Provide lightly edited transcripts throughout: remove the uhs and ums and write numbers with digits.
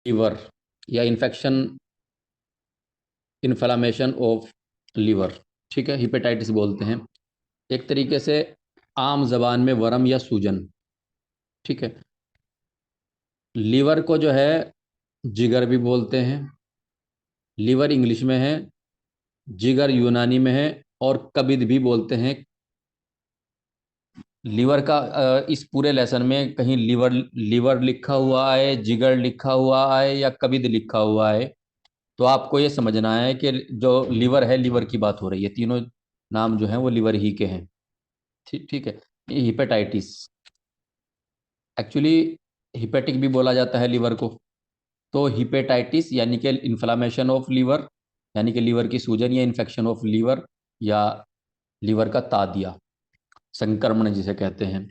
Liver या infection, inflammation of liver, ठीक है, हिपेटाइटिस बोलते हैं। एक तरीके से आम जबान में वर्म या सूजन, ठीक है। लीवर को जो है जिगर भी बोलते हैं। लीवर इंग्लिश में है, जिगर यूनानी में है, और कबिद भी बोलते हैं। लीवर का इस पूरे लेसन में कहीं लीवर लीवर लिखा हुआ है, जिगर लिखा हुआ है, या कबिद लिखा हुआ है, तो आपको ये समझना है कि जो लीवर है, लीवर की बात हो रही है। तीनों नाम जो हैं वो लीवर ही के हैं। ठीक ठीक है। ये हिपेटाइटिस, एक्चुअली हिपेटिक भी बोला जाता है लीवर को। तो हिपेटाइटिस यानी कि इन्फ्लामेशन ऑफ लीवर, यानी कि लीवर की सूजन या इन्फेक्शन ऑफ लीवर, या लीवर का तादिया, संक्रमण जिसे कहते हैं।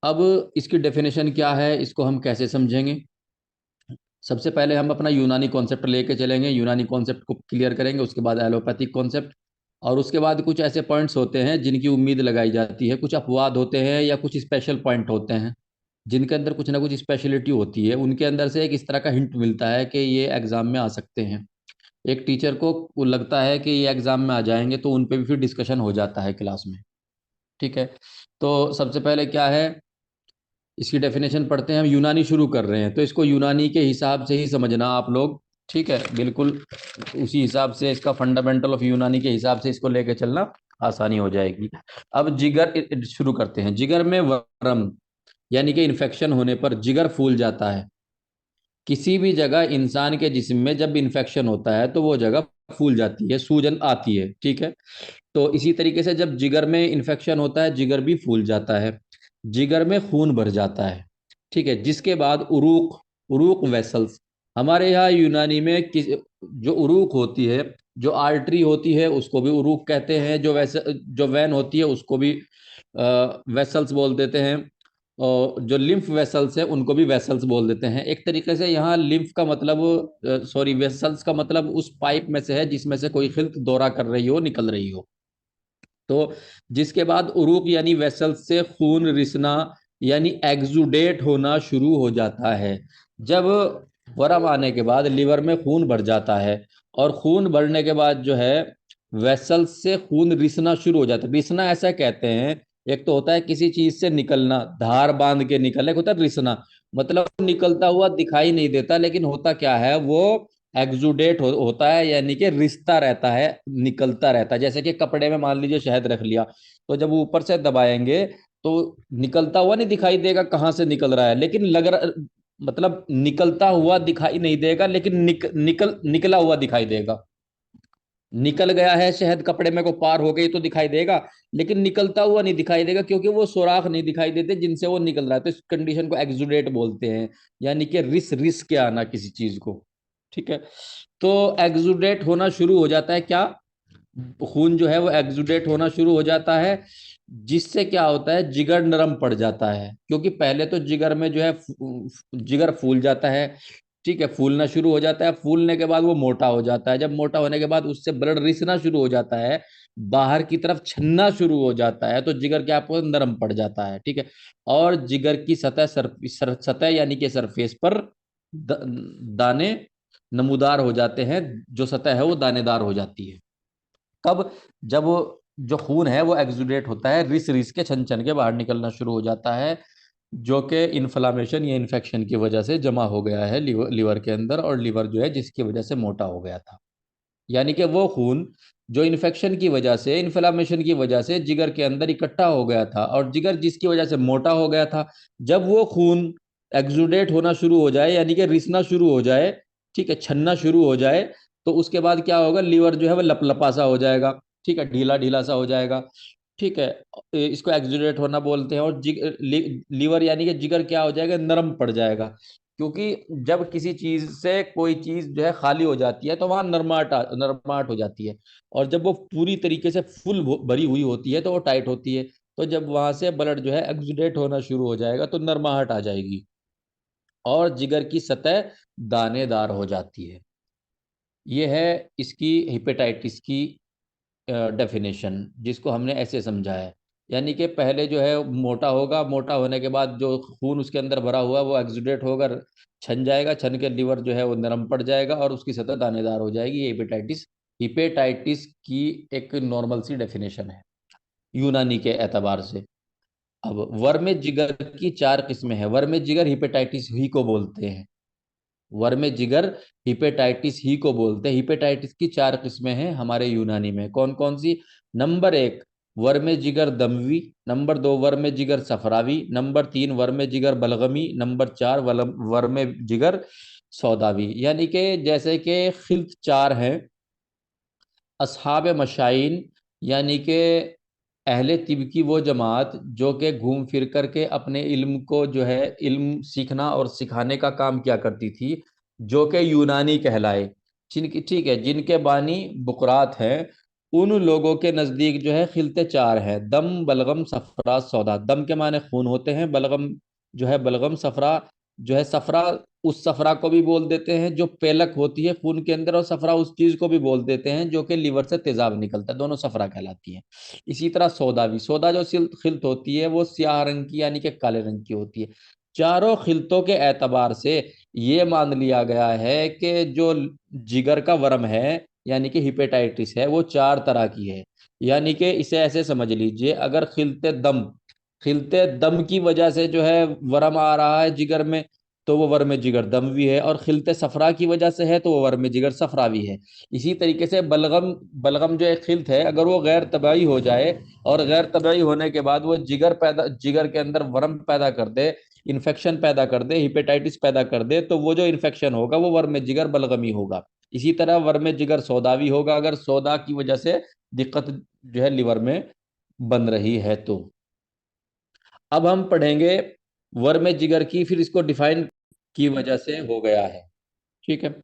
अब इसकी डेफिनेशन क्या है, इसको हम कैसे समझेंगे? सबसे पहले हम अपना यूनानी कॉन्सेप्ट लेके चलेंगे, यूनानी कॉन्सेप्ट को क्लियर करेंगे, उसके बाद एलोपैथिक कॉन्सेप्ट, और उसके बाद कुछ ऐसे पॉइंट्स होते हैं जिनकी उम्मीद लगाई जाती है, कुछ अपवाद होते हैं या कुछ स्पेशल पॉइंट होते हैं जिनके अंदर कुछ ना कुछ स्पेशलिटी होती है। उनके अंदर से एक इस तरह का हिंट मिलता है कि ये एग्जाम में आ सकते हैं। एक टीचर को वो लगता है कि ये एग्जाम में आ जाएंगे, तो उन पे भी फिर डिस्कशन हो जाता है क्लास में। ठीक है। तो सबसे पहले क्या है, इसकी डेफिनेशन पढ़ते हैं। हम यूनानी शुरू कर रहे हैं, तो इसको यूनानी के हिसाब से ही समझना आप लोग। ठीक है, बिल्कुल उसी हिसाब से, इसका फंडामेंटल ऑफ यूनानी के हिसाब से इसको लेके चलना आसानी हो जाएगी। अब जिगर शुरू करते हैं। जिगर में वर्म यानी कि इन्फेक्शन होने पर जिगर फूल जाता है। किसी भी जगह इंसान के जिस्म में जब इन्फेक्शन होता है तो वो जगह फूल जाती है, सूजन आती है। ठीक है। तो इसी तरीके से जब जिगर में इन्फेक्शन होता है, जिगर भी फूल जाता है, जिगर में खून भर जाता है। ठीक है। जिसके बाद उरूक, उरूक वेसल्स, हमारे यहाँ यूनानी में जो उरूक होती है, जो आर्टरी होती है उसको भी उरूक कहते हैं, जो वेन होती है उसको भी वेसल्स बोल देते हैं, और जो लिम्फ वेसल्स है उनको भी वेसल्स बोल देते हैं। एक तरीके से यहाँ लिम्फ का मतलब, सॉरी, वेसल्स का मतलब उस पाइप में से है जिसमें से कोई खिल्त दौरा कर रही हो, निकल रही हो। तो जिसके बाद उरूक यानी वेसल्स से खून रिसना यानी एक्सुडेट होना शुरू हो जाता है। जब वर्म आने के बाद लिवर में खून भर जाता है, और खून भरने के बाद जो है वेसल्स से खून रिसना शुरू हो जाता है। रिसना ऐसा कहते हैं, एक तो होता है किसी चीज से निकलना, धार बांध के निकलना, एक होता है रिसना, मतलब निकलता हुआ दिखाई नहीं देता, लेकिन होता क्या है, वो होता है, यानी कि रिश्ता रहता है, निकलता रहता है। जैसे कि कपड़े में मान लीजिए शहद रख लिया, तो जब ऊपर से दबाएंगे तो निकलता हुआ नहीं दिखाई देगा कहाँ से निकल रहा है, लेकिन मतलब निकलता हुआ दिखाई नहीं देगा, लेकिन निकला हुआ दिखाई देगा। निकल गया है शहद कपड़े में को, पार हो गई तो दिखाई देगा, लेकिन निकलता हुआ नहीं दिखाई देगा, क्योंकि वो सुराख नहीं दिखाई देते जिनसे वो निकल रहा है। तो इस कंडीशन को एक्सुडेट बोलते हैं, यानी कि रिस रिस के आना किसी चीज को। ठीक है। तो एक्सुडेट होना शुरू हो जाता है क्या, खून जो है वो एक्सुडेट होना शुरू हो जाता है, जिससे क्या होता है, जिगर नरम पड़ जाता है। क्योंकि पहले तो जिगर में जो है जिगर फूल जाता है। ठीक है, फूलना शुरू हो जाता है, फूलने के बाद वो मोटा हो जाता है, जब मोटा होने के बाद उससे ब्लड रिसना शुरू हो जाता है, बाहर की तरफ छन्ना शुरू हो जाता है, तो जिगर क्या आपको नरम पड़ जाता है। ठीक है। और जिगर की सतह यानी कि सरफेस पर दाने नमूदार हो जाते हैं, जो सतह है वो दानेदार हो जाती है। कब? जब जो खून है वो एक्सुडेट होता है, रिस रिस के, छन छन के बाहर निकलना शुरू हो जाता है, जो कि इन्फ्लामेशन या इन्फेक्शन की वजह से जमा हो गया है लीवर के अंदर, और लीवर जो है जिसकी वजह से मोटा हो गया था। यानी कि वो खून जो इन्फेक्शन की वजह से, इन्फ्लामेशन की वजह से जिगर के अंदर इकट्ठा हो गया था, और जिगर जिसकी वजह से मोटा हो गया था, जब वो खून एक्सुडेट होना शुरू हो जाए, यानी कि रिसना शुरू हो जाए, ठीक है, छन्ना शुरू हो जाए, तो उसके बाद क्या होगा, लीवर जो है वो लपलपा सा हो जाएगा। ठीक है, ढीला ढीला सा हो जाएगा। ठीक है। इसको एक्सुडेट होना बोलते हैं। और लीवर यानी कि जिगर क्या हो जाएगा, नरम पड़ जाएगा। क्योंकि जब किसी चीज से कोई चीज जो है खाली हो जाती है तो वहां नरमाहट हो जाती है, और जब वो पूरी तरीके से फुल भरी हुई होती है तो वो टाइट होती है। तो जब वहां से ब्लड जो है एक्सुडेट होना शुरू हो जाएगा तो नरमाहट आ जाएगी, और जिगर की सतह दानेदार हो जाती है। ये है इसकी हेपेटाइटिस की डेफिनेशन, जिसको हमने ऐसे समझा है। यानी कि पहले जो है मोटा होगा, मोटा होने के बाद जो खून उसके अंदर भरा हुआ वो एक्सुडेट होगा, छन जाएगा, छन के लीवर जो है वो नरम पड़ जाएगा और उसकी सतह दानेदार हो जाएगी। ये हेपेटाइटिस हिपेटाइटिस की एक नॉर्मल सी डेफिनेशन है यूनानी के एतबार से। अब वर्म जिगर की चार किस्में हैं। वर्म जिगर हिपेटाइटिस ही को बोलते हैं। वर्म जिगर हिपेटाइटिस ही को बोलते हैं। हिपेटाइटिस की चार किस्में हैं हमारे यूनानी में। कौन कौन सी? नंबर एक, वर्म जिगर दमवी। नंबर दो, वर्म जिगर सफरावी। नंबर तीन, वर्म जिगर बलगमी। नंबर चार, वर्म जिगर सौदावी। यानी कि जैसे कि खिल्त चार हैं, असहाब मशाइन यानी कि अहले तिब की वो जमात जो कि घूम फिर करके अपने इल्म को जो है इल्म सीखना और सिखाने का काम किया करती थी, जो कि यूनानी कहलाए। जिनकी, ठीक है, जिनके बानी बुकरात हैं, उन लोगों के नज़दीक जो है खिलते चार हैं: दम, बलगम, सफरा, सौदा। दम के माने खून होते हैं, बलगम जो है बलगम, सफरा जो है सफरा, उस सफरा को भी बोल देते हैं जो पेलक होती है खून के अंदर, और सफरा उस चीज को भी बोल देते हैं जो कि लीवर से तेजाब निकलता है, दोनों सफरा कहलाती हैं। इसी तरह सौदा भी, सौदा जो खिल्त होती है वो स्याह रंग की यानी कि काले रंग की होती है। चारों खिल्तों के एतबार से ये मान लिया गया है कि जो जिगर का वर्म है यानी कि हिपेटाइटिस है वो चार तरह की है। यानी कि इसे ऐसे समझ लीजिए, अगर खिलते दम की वजह से जो है वर्म आ रहा है जिगर में, तो वो वर्म जिगर दमवी है। और खिलते सफरा की वजह से है तो वो वर्म जिगर सफरावी है। इसी तरीके से बलगम, बलगम जो एक खिल्त है, अगर वो गैर तबाई हो जाए और गैर तबाई होने के बाद वो जिगर के अंदर वर्म पैदा कर दे, इन्फेक्शन पैदा कर दे, हिपेटाइटिस पैदा कर दे, तो वो जो इन्फेक्शन होगा वो वर्म जिगर बलगमी होगा। इसी तरह वर्म जिगर सौदावी होगा, अगर सौदा की वजह से दिक्कत जो है लिवर में बन रही है तो। अब हम पढ़ेंगे वर्म जिगर की, फिर इसको डिफाइन की वजह से हो गया है। ठीक है।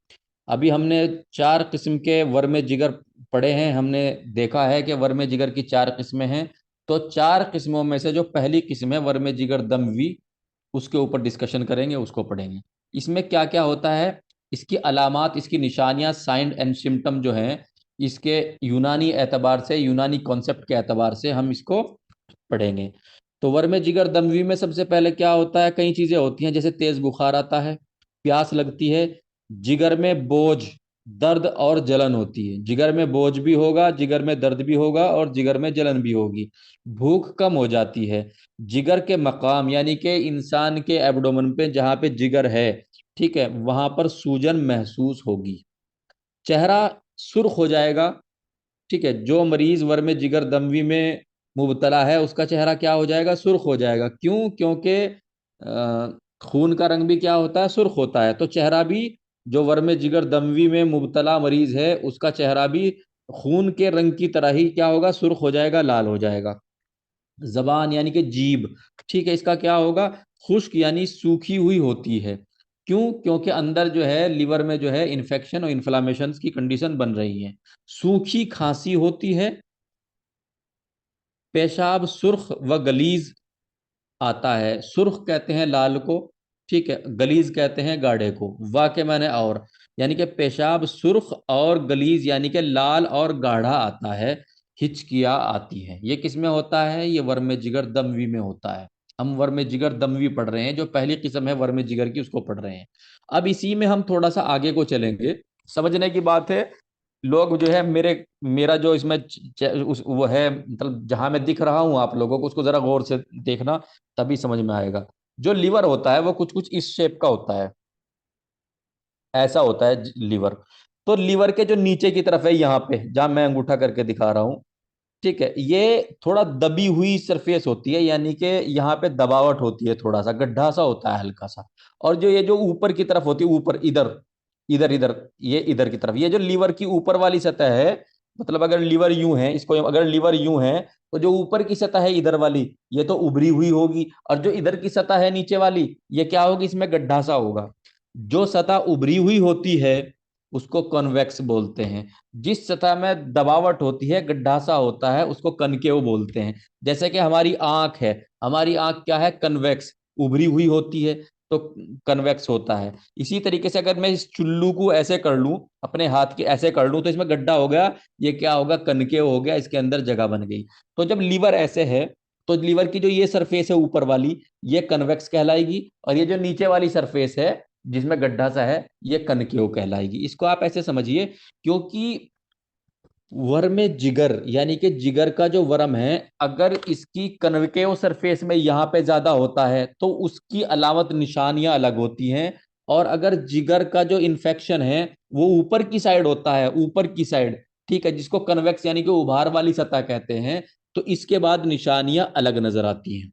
अभी हमने चार किस्म के वर्म जिगर पढ़े हैं। हमने देखा है कि वर्म जिगर की चार किस्में हैं। तो चार किस्मों में से जो पहली किस्म है वर्म जिगर दमवी, उसके ऊपर डिस्कशन करेंगे, उसको पढ़ेंगे। इसमें क्या क्या होता है, इसकी अलामात, इसकी निशानियां, साइन एंड सिम्टम जो हैं, इसके यूनानी एतबार से, यूनानी कॉन्सेप्ट के एतबार से हम इसको पढ़ेंगे। तो वर्म जिगर दमवी में सबसे पहले क्या होता है, कई चीजें होती हैं, जैसे तेज बुखार आता है, प्यास लगती है, जिगर में बोझ, दर्द और जलन होती है। जिगर में बोझ भी होगा, जिगर में दर्द भी होगा और जिगर में जलन भी होगी। भूख कम हो जाती है। जिगर के मकाम यानी कि इंसान के एब्डोमेन पे जहाँ पे जिगर है, ठीक है, वहां पर सूजन महसूस होगी। चेहरा सुर्ख हो जाएगा। ठीक है, जो मरीज वर्म जिगर दमवी में मुबतला है उसका चेहरा क्या हो जाएगा, सुर्ख हो जाएगा। क्यों? क्योंकि खून का रंग भी क्या होता है, सुर्ख होता है। तो चेहरा भी, जो वर्म जिगर दमवी में मुबतला मरीज है उसका चेहरा भी खून के रंग की तरह ही क्या होगा, सुर्ख हो जाएगा, लाल हो जाएगा। जबान यानी कि जीभ, ठीक है, इसका क्या होगा, खुश्क यानी सूखी हुई होती है। क्यों? क्योंकि अंदर जो है लिवर में जो है इन्फेक्शन और इन्फ्लामेशन की कंडीशन बन रही है। सूखी खांसी होती है। पेशाब सुर्ख व गलीज आता है। सुर्ख कहते हैं लाल को, ठीक है, गलीज कहते हैं गाढ़े को। वाह के माने और, यानी कि पेशाब सुर्ख और गलीज यानी कि लाल और गाढ़ा आता है। हिचकियाँ आती है। ये किस में होता है? ये वर्म जिगर दमवी में होता है। हम वर्म जिगर दमवी पढ़ रहे हैं, जो पहली किस्म है वर्म जिगर की उसको पढ़ रहे हैं। अब इसी में हम थोड़ा सा आगे को चलेंगे। समझने की बात है। लोग जो है मेरा जो इसमें वो है, मतलब जहां मैं दिख रहा हूं आप लोगों को, उसको जरा गौर से देखना, तभी समझ में आएगा। जो लिवर होता है वो कुछ कुछ इस शेप का होता है, ऐसा होता है लिवर। तो लिवर के जो नीचे की तरफ है, यहाँ पे जहां मैं अंगूठा करके दिखा रहा हूँ, ठीक है, ये थोड़ा दबी हुई सरफेस होती है, यानी कि यहाँ पे दबावट होती है, थोड़ा सा गड्ढा सा होता है, हल्का सा। और जो ये जो ऊपर की तरफ होती है, ऊपर इधर, इधर इधर, ये इधर की तरफ, ये जो लीवर की ऊपर वाली सतह है, मतलब अगर लीवर यूं है, इसको अगर लीवर यूं है, तो जो ऊपर की सतह है इधर वाली, ये तो उभरी हुई होगी। और जो इधर की सतह है नीचे वाली, ये क्या होगी, इसमें गड्ढा सा होगा। जो सतह उभरी हुई होती है उसको कॉन्वेक्स बोलते हैं। जिस सतह में दबावट होती है, गड्ढा सा होता है, उसको कनकेव बोलते हैं। जैसे कि हमारी आंख है, हमारी आंख क्या है, कन्वेक्स, उभरी हुई होती है, तो कन्वेक्स होता है। इसी तरीके से अगर मैं इस चुल्लू को ऐसे कर लूं, अपने हाथ के ऐसे कर लूं, तो इसमें गड्ढा हो गया, ये क्या होगा, कनकेव हो गया, इसके अंदर जगह बन गई। तो जब लीवर ऐसे है, तो लीवर की जो ये सरफेस है ऊपर वाली, ये कन्वेक्स कहलाएगी, और ये जो नीचे वाली सरफेस है जिसमें गड्ढा सा है, ये कनकेव कहलाएगी। इसको आप ऐसे समझिए, क्योंकि वर्म जिगर यानी कि जिगर का जो वर्म है, अगर इसकी कन्वेकेव सरफेस में यहाँ पे ज्यादा होता है तो उसकी अलामत निशानियां अलग होती हैं। और अगर जिगर का जो इन्फेक्शन है वो ऊपर की साइड होता है, ऊपर की साइड, ठीक है, जिसको कन्वेक्स यानी कि उभार वाली सतह कहते हैं, तो इसके बाद निशानियां अलग नजर आती हैं।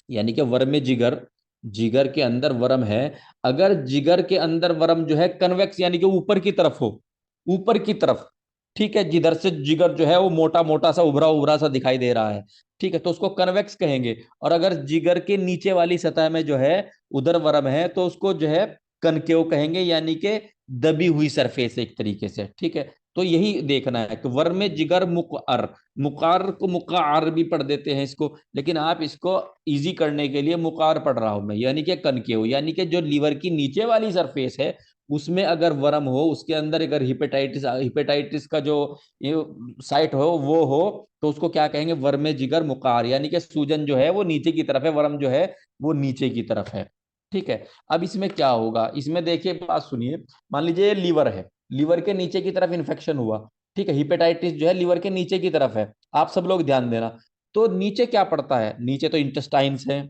यानी कि वर्म जिगर, जिगर के अंदर वर्म है, अगर जिगर के अंदर वर्म जो है कन्वेक्स यानी कि ऊपर की तरफ हो, ऊपर की तरफ, ठीक है, जिधर से जिगर जो है वो मोटा मोटा सा उभरा उभरा सा दिखाई दे रहा है, ठीक है, तो उसको कन्वेक्स कहेंगे। और अगर जिगर के नीचे वाली सतह में जो है उधर वर्म है तो उसको जो है कनकेव कहेंगे, यानी कि दबी हुई सरफेस एक तरीके से, ठीक है। तो यही देखना है कि वर्म जिगर मुकअर, मुकार को मुकार भी पढ़ देते हैं इसको, लेकिन आप इसको इजी करने के लिए मुकार पढ़ रहा हूं मैं, यानी कि कनकेव, यानी कि जो लीवर की नीचे वाली सरफेस है उसमें अगर वर्म हो, उसके अंदर अगर हिपेटाइटिस, हिपेटाइटिस का जो साइट हो वो हो, तो उसको क्या कहेंगे, वर्म जिगर मुकार, यानी कि सूजन जो है वो नीचे की तरफ है, वर्म जो है वो नीचे की तरफ है, ठीक है। अब इसमें क्या होगा, इसमें देखिए बात सुनिए, मान लीजिए लीवर है, लीवर के नीचे की तरफ इन्फेक्शन हुआ, ठीक है, हिपेटाइटिस जो है लीवर के नीचे की तरफ है, आप सब लोग ध्यान देना। तो नीचे क्या पड़ता है, नीचे तो इंटेस्टाइन्स है,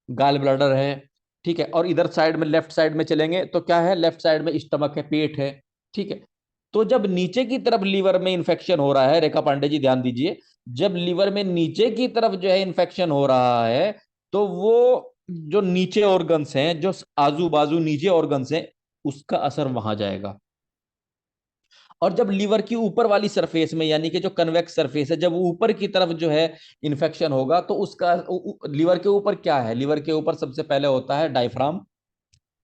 गाल ब्लैडर है, ठीक है, और इधर साइड में लेफ्ट साइड में चलेंगे तो क्या है, लेफ्ट साइड में स्टमक है, पेट है, ठीक है। तो जब नीचे की तरफ लीवर में इंफेक्शन हो रहा है, रेखा पांडे जी ध्यान दीजिए, जब लीवर में नीचे की तरफ जो है इंफेक्शन हो रहा है, तो वो जो नीचे ऑर्गन्स हैं, जो आजू बाजू नीचे ऑर्गन्स हैं, उसका असर वहां जाएगा। और जब लीवर की ऊपर वाली सरफेस में, यानी कि जो कन्वेक्स सरफेस है, जब ऊपर की तरफ जो है इन्फेक्शन होगा, तो उसका लीवर के ऊपर क्या है, लीवर के ऊपर सबसे पहले होता है डायफ्राम,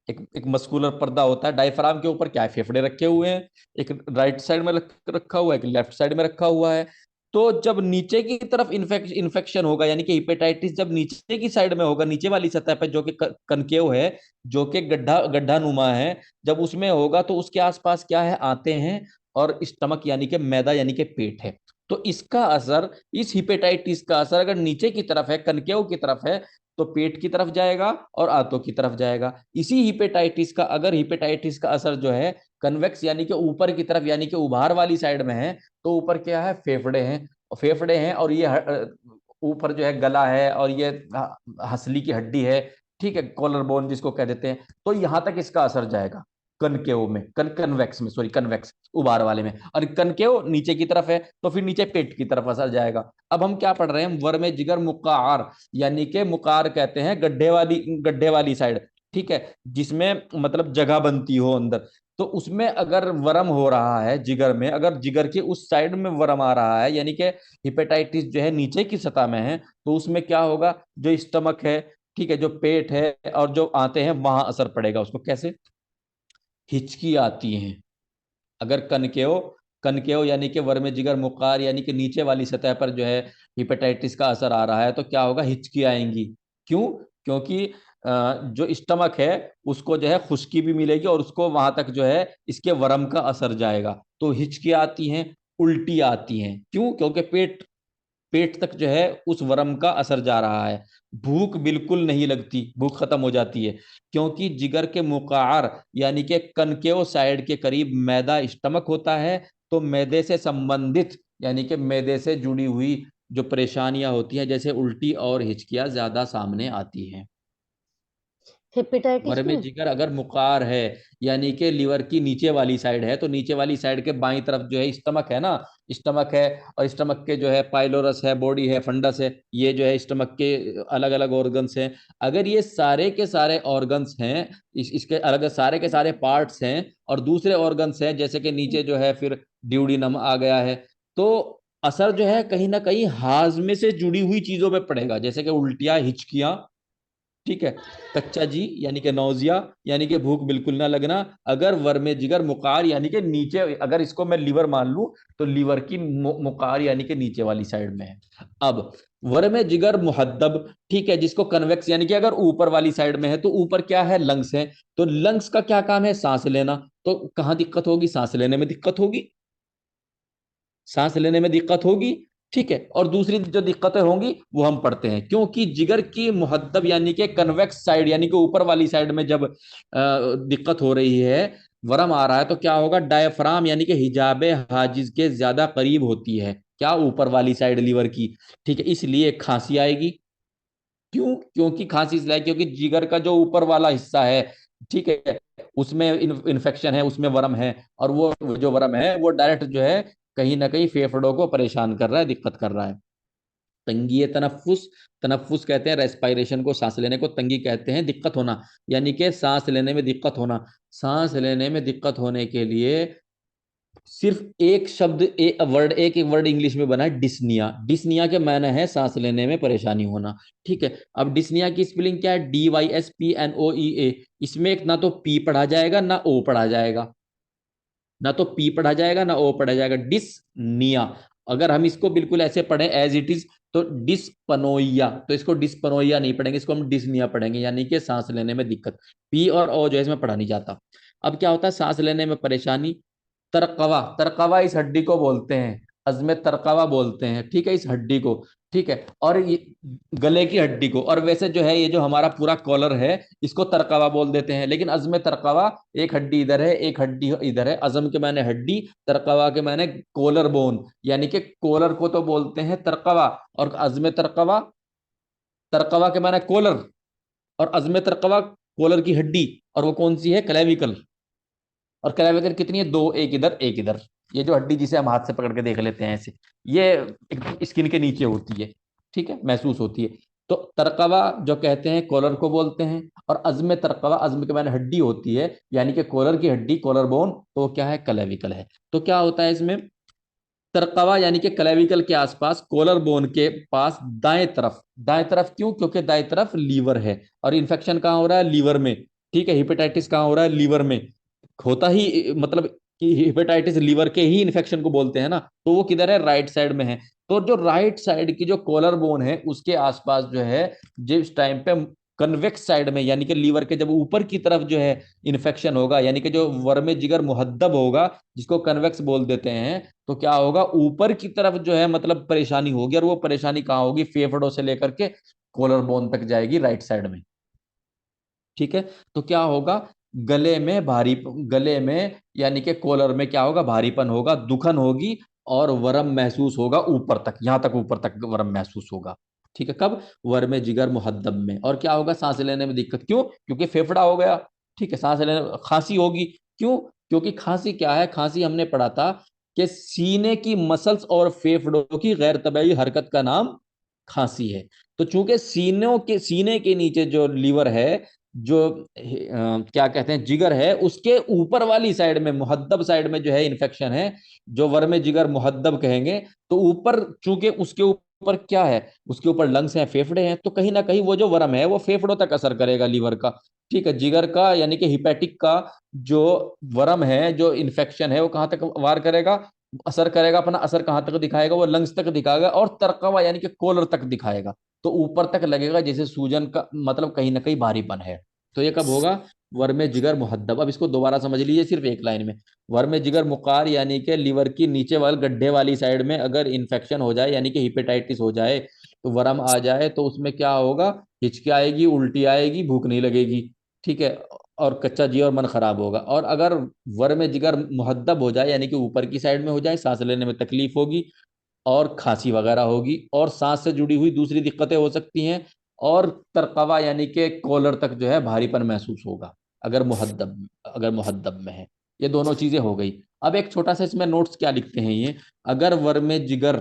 एक मस्कुलर पर्दा होता है, डायफ्राम के ऊपर क्या है, फेफड़े रखे हुए हैं, एक राइट साइड में रखा हुआ है, एक लेफ्ट साइड में रखा हुआ है। तो जब नीचे की तरफ इन्फेक्शन होगा, यानी कि हिपेटाइटिस जब नीचे की साइड में होगा, नीचे वाली सतह पर जो कि कनकेव है, जो कि गड्ढा गड्ढा नुमा है, जब उसमें होगा तो उसके आसपास क्या है, आते हैं, और स्टमक यानी कि मैदा यानी कि पेट है। तो इसका असर, इस हिपेटाइटिस का असर अगर नीचे की तरफ है, कनकेव की तरफ है, तो पेट की तरफ जाएगा और आंतों की तरफ जाएगा। इसी हिपेटाइटिस का, अगर हिपेटाइटिस का असर जो है कन्वेक्स यानी कि ऊपर की तरफ, यानी कि उभार वाली साइड में है, तो ऊपर क्या है, फेफड़े हैं, फेफड़े हैं, और ये ऊपर जो है गला है, और ये हंसली की हड्डी है, ठीक है, कॉलर बोन जिसको कह देते हैं, तो यहां तक इसका असर जाएगा, कनकेव में, कन्वेक्स में, सॉरी कन्वेक्स, उभार वाले में, और कनकेव नीचे की तरफ है तो फिर नीचे पेट की तरफ असर जाएगा। अब हम क्या पढ़ रहे हैं, वर्म जिगर मुक्कार, यानी कि मुकार कहते हैं गड्ढे वाली साइड, ठीक है, जिसमें मतलब जगह बनती हो अंदर। तो उसमें अगर वर्म हो रहा है जिगर में, अगर जिगर के उस साइड में वर्म आ रहा है, यानी कि हिपेटाइटिस जो है नीचे की सतह में है, तो उसमें क्या होगा, जो स्टमक है, ठीक है, जो पेट है और जो आते हैं, वहां असर पड़ेगा उसको। कैसे, हिचकी आती हैं, अगर कनकेव, कनकेव यानी कि वर्म जिगर मुकार यानी कि नीचे वाली सतह पर जो है हिपेटाइटिस का असर आ रहा है, तो क्या होगा, हिचकी आएंगी। क्यों, क्योंकि जो स्टमक है उसको जो है खुश्की भी मिलेगी, और उसको वहां तक जो है इसके वर्म का असर जाएगा, तो हिचकी आती हैं, उल्टी आती हैं। क्यों, क्योंकि पेट, पेट तक जो है उस वर्म का असर जा रहा है। भूख बिल्कुल नहीं लगती, भूख खत्म हो जाती है, क्योंकि जिगर के मुकार यानी कि कनकेव साइड के करीब मैदा स्टमक होता है। तो मैदे से संबंधित यानी कि मैदे से जुड़ी हुई जो परेशानियां होती हैं, जैसे उल्टी और हिचकियां, ज्यादा सामने आती हैं। हेपेटाइटिस वर्म में। जिगर अगर मुकार है, यानी कि लीवर की नीचे वाली साइड है, तो नीचे वाली साइड के बाईं तरफ जो है स्टमक है ना, स्टमक है, और स्टमक के जो है पाइलोरस है, बॉडी है, फंडस है, ये जो है स्टमक के अलग अलग ऑर्गन्स हैं। अगर ये सारे के सारे ऑर्गन्स हैं, इसके अलग सारे के सारे पार्ट्स हैं, और दूसरे ऑर्गन्स हैं, जैसे कि नीचे जो है फिर ड्यूडिनम आ गया है, तो असर जो है कहीं ना कहीं हाजमे से जुड़ी हुई चीजों पे पड़ेगा, जैसे कि उल्टियां, हिचकियां, ठीक है, कच्चा जी यानी कि नौजिया, यानी कि भूख बिल्कुल ना लगना, अगर वर्मे जिगर मुकार यानी कि नीचे, अगर इसको मैं लीवर मान लूं, तो लीवर की मुकार यानी कि नीचे वाली साइड में है। अब वर्मे जिगर मुहद्दब, ठीक है, जिसको कन्वेक्स यानी कि अगर ऊपर वाली साइड में है, तो ऊपर क्या है, लंग्स है, तो लंग्स का क्या काम है, सांस लेना। तो कहाँ दिक्कत होगी, सांस लेने में दिक्कत होगी, सांस लेने में दिक्कत होगी। ठीक है, और दूसरी जो दिक्कतें होंगी वो हम पढ़ते हैं, क्योंकि जिगर की मुहद्दब यानी कि कन्वेक्स साइड यानी कि ऊपर वाली साइड में जब दिक्कत हो रही है, वरम आ रहा है, तो क्या होगा, डायफ्राम यानी कि हिजाबे हाजिज के ज्यादा करीब होती है, क्या, ऊपर वाली साइड लीवर की। ठीक है, इसलिए खांसी आएगी। क्यों? क्योंकि खांसी इसलिए, क्योंकि जिगर का जो ऊपर वाला हिस्सा है, ठीक है, उसमें इन्फेक्शन है, उसमें वर्म है, और वो जो वर्म है वो डायरेक्ट जो है कहीं ना कहीं फेफड़ों को परेशान कर रहा है, दिक्कत कर रहा है। तंगी तनफ्फुस, तनफ्फुस कहते हैं रेस्पायरेशन को, सांस लेने को, तंगी कहते हैं दिक्कत होना, यानी कि सांस लेने में दिक्कत होना। सांस लेने में दिक्कत होने के लिए सिर्फ एक शब्द, एक वर्ड इंग्लिश में बना है, डिस्निया। डिस्निया के मायने है सांस लेने में परेशानी होना। ठीक है, अब डिस्निया की स्पेलिंग क्या है, DYSPNOEA। इसमें एक ना तो पी पढ़ा जाएगा ना ओ पढ़ा जाएगा, ना तो पी पढ़ा जाएगा ना ओ पढ़ा जाएगा, डिसनिया। अगर हम इसको बिल्कुल ऐसे पढ़ें एज इट इज, तो डिस्पनोइया, तो इसको डिस्पनोइया नहीं पढ़ेंगे, इसको हम डिस्निया पढ़ेंगे, यानी कि सांस लेने में दिक्कत। पी और ओ जो है इसमें पढ़ा नहीं जाता। अब क्या होता है सांस लेने में परेशानी, तरकवा, तरकवा इस हड्डी को बोलते हैं, अज़्म तरकवा बोलते हैं, ठीक है, इस हड्डी को। ठीक है, और ये गले की हड्डी को, और वैसे जो है ये जो हमारा पूरा कॉलर है इसको तरकवा बोल देते हैं, लेकिन अज़्म तरकवा, एक हड्डी इधर है एक हड्डी इधर है, अज़म के माने हड्डी, तरकवा के माने कोलर बोन, यानी कि कोलर को तो बोलते हैं तरकवा, और अज़्म तरकवा, तरकवा के माने कोलर, और अज़्म तरकवा कोलर की हड्डी, और वो कौन सी है, क्लेविकल। और क्लेविकल कितनी है, दो, एक इधर एक इधर। ये जो हड्डी जिसे हम हाथ से पकड़ के देख लेते हैं ऐसे, ये एक स्किन के नीचे होती है, ठीक है, महसूस होती है। तो तरकवा जो कहते हैं कॉलर को बोलते हैं, और अज़्म तरकवा, अज़्म के माने हड्डी होती है, यानी कि कॉलर की हड्डी, कॉलर बोन, तो क्या है, क्लेविकल है। तो क्या होता है इसमें, तरकवा यानी कि क्लेविकल के आसपास, कॉलर बोन के पास, दाएं तरफ, दाएं तरफ क्यों, क्योंकि दाएं तरफ लीवर है, और इन्फेक्शन कहाँ हो रहा है, लीवर में। ठीक है, हिपेटाइटिस कहाँ हो रहा है, लीवर में। होता ही मतलब कि हिपेटाइटिस लीवर के ही इन्फेक्शन को बोलते हैं ना, तो वो किधर है, राइट साइड में है। तो जो राइट साइड की जो कॉलर बोन है उसके आसपास जो है, जिस टाइम पे कन्वेक्स साइड में यानी कि लीवर के जब ऊपर की तरफ जो है इन्फेक्शन होगा, यानी कि जो वर्मे जिगर मुहद्दब होगा, जिसको कन्वेक्स बोल देते हैं, तो क्या होगा, ऊपर की तरफ जो है मतलब परेशानी होगी, और वो परेशानी कहाँ होगी, फेफड़ों से लेकर के कॉलर बोन तक जाएगी, राइट साइड में। ठीक है, तो क्या होगा, गले में भारी, गले में यानी कि कॉलर में क्या होगा, भारीपन होगा, दुखन होगी, और वर्म महसूस होगा ऊपर तक, यहां तक ऊपर तक वर्म महसूस होगा। ठीक है, कब, वर्म जिगर मुहद्दब में। और क्या होगा, सांस लेने में दिक्कत, क्यों, क्योंकि फेफड़ा हो गया। ठीक है, सांस लेने, खांसी होगी, क्यों, क्योंकि खांसी क्या है, खांसी हमने पढ़ा था कि सीने की मसल्स और फेफड़ों की गैर तबीयी हरकत का नाम खांसी है। तो चूंकि सीने के नीचे जो लीवर है, जो क्या कहते हैं, जिगर है, उसके ऊपर वाली साइड में, मुहद्दब साइड में जो है इन्फेक्शन है, जो वर्म जिगर मुहद्दब कहेंगे। तो ऊपर चूंकि उसके ऊपर क्या है, उसके ऊपर लंग्स हैं, फेफड़े हैं, तो कहीं ना कहीं वो जो वर्म है वो फेफड़ों तक असर करेगा, लीवर का। ठीक है, जिगर का यानी कि हिपैटिक का जो वर्म है, जो इन्फेक्शन है, वो कहाँ तक वार करेगा, असर करेगा, अपना असर कहाँ तक दिखाएगा, वो लंग्स तक दिखाएगा, और तरकवा यानी कि कॉलर तक दिखाएगा। तो ऊपर तक लगेगा जैसे सूजन का मतलब कहीं ना कहीं भारीपन है। तो ये कब होगा, वर्मे जिगर मुहद्दब। अब इसको दोबारा समझ लीजिए सिर्फ एक लाइन में, वर्मे जिगर मुकार यानी कि लीवर की नीचे वाले गड्ढे वाली साइड में अगर इन्फेक्शन हो जाए, यानी कि हिपेटाइटिस हो जाए, तो वर्म आ जाए, तो उसमें क्या होगा, हिचकी आएगी, उल्टी आएगी, भूख नहीं लगेगी। ठीक है, और कच्चा जी और मन खराब होगा। और अगर वर्म जिगर मुहद्दब हो जाए, यानी कि ऊपर की साइड में हो जाए, सांस लेने में तकलीफ होगी, और खांसी वगैरह होगी, और सांस से जुड़ी हुई दूसरी दिक्कतें हो सकती हैं, और तरकवा यानी कि कॉलर तक जो है भारीपन महसूस होगा, अगर मुहद्दब में है। ये दोनों चीजें हो गई। अब एक छोटा सा इसमें नोट्स क्या लिखते हैं ये, अगर वर्मे जिगर,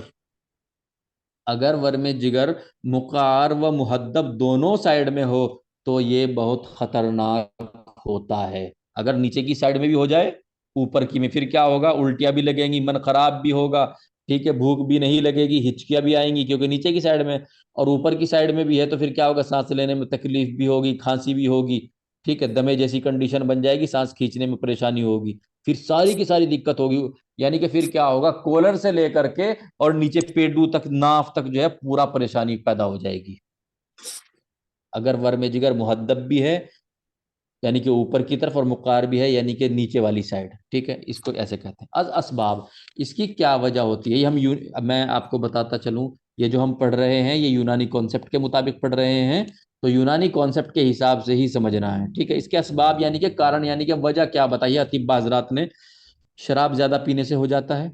अगर वर्मे जिगर मुकार व मुहद्दब दोनों साइड में हो, तो ये बहुत खतरनाक होता है। अगर नीचे की साइड में भी हो जाए, ऊपर की में, फिर क्या होगा, उल्टियां भी लगेंगी, मन खराब भी होगा। ठीक है, भूख भी नहीं लगेगी, हिचकियां भी आएंगी, क्योंकि नीचे की साइड में, और ऊपर की साइड में भी है, तो फिर क्या होगा, सांस लेने में तकलीफ भी होगी, खांसी भी होगी। ठीक है, दमे जैसी कंडीशन बन जाएगी, सांस खींचने में परेशानी होगी, फिर सारी की सारी दिक्कत होगी। यानी कि फिर क्या होगा, कॉलर से लेकर के और नीचे पेडू तक, नाफ तक जो है पूरा परेशानी पैदा हो जाएगी, अगर वर्मे जिगर मुहद्दब भी है, यानी कि ऊपर की तरफ, और मुकार भी है यानी कि नीचे वाली साइड। ठीक है, इसको ऐसे कहते हैं। असबाब, इसकी क्या वजह होती है, ये अब मैं आपको बताता चलूं। ये जो हम पढ़ रहे हैं ये यूनानी कॉन्सेप्ट के मुताबिक पढ़ रहे हैं, तो यूनानी कॉन्सेप्ट के हिसाब से ही समझना है। ठीक है, इसके असबाब यानी कि कारण, यानी कि वजह क्या बताइए अतीब हजरात ने। शराब ज्यादा पीने से हो जाता है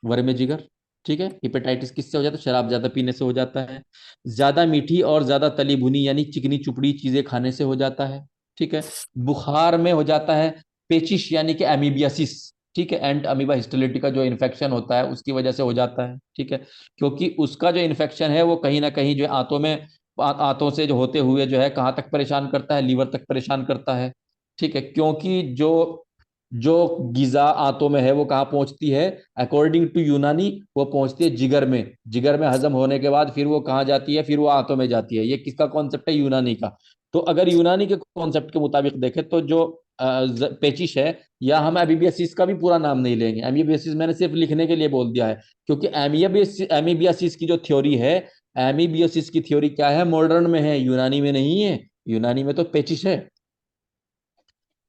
वर्म जिगर। ठीक है, हिपेटाइटिस किससे हो जाता है, शराब ज्यादा पीने से हो जाता है। ज्यादा मीठी और ज्यादा तली भुनी यानी चिकनी चुपड़ी चीजें खाने से हो जाता है। ठीक है, बुखार में हो जाता है पेचिश यानी कि एमीबियासिस। ठीक है, एंट अमीबा हिस्टोलिटी का जो इन्फेक्शन होता है उसकी वजह से हो जाता है। ठीक है, क्योंकि उसका जो इन्फेक्शन है वो कहीं ना कहीं जो है आंतों में, आंतों से जो होते हुए जो है कहाँ तक परेशान करता है, लीवर तक परेशान करता है। ठीक है, क्योंकि जो जो गिजा आंतों में है वो कहाँ पहुंचती है, अकॉर्डिंग टू यूनानी वो पहुंचती है जिगर में। जिगर में हजम होने के बाद फिर वो कहाँ जाती है, फिर वो आंतों में जाती है। ये किसका कॉन्सेप्ट है, यूनानी का। तो अगर यूनानी के कॉन्सेप्ट के मुताबिक देखें तो जो पेचिश है, या हम एमीबियासिस का भी पूरा नाम नहीं लेंगे, एमीबियासिस मैंने सिर्फ लिखने के लिए बोल दिया है, क्योंकि एमीबियासिस की जो थ्योरी है, एमीबियासिस की थ्योरी क्या है, मॉडर्न में है, यूनानी में नहीं है। यूनानी में तो पेचिश है।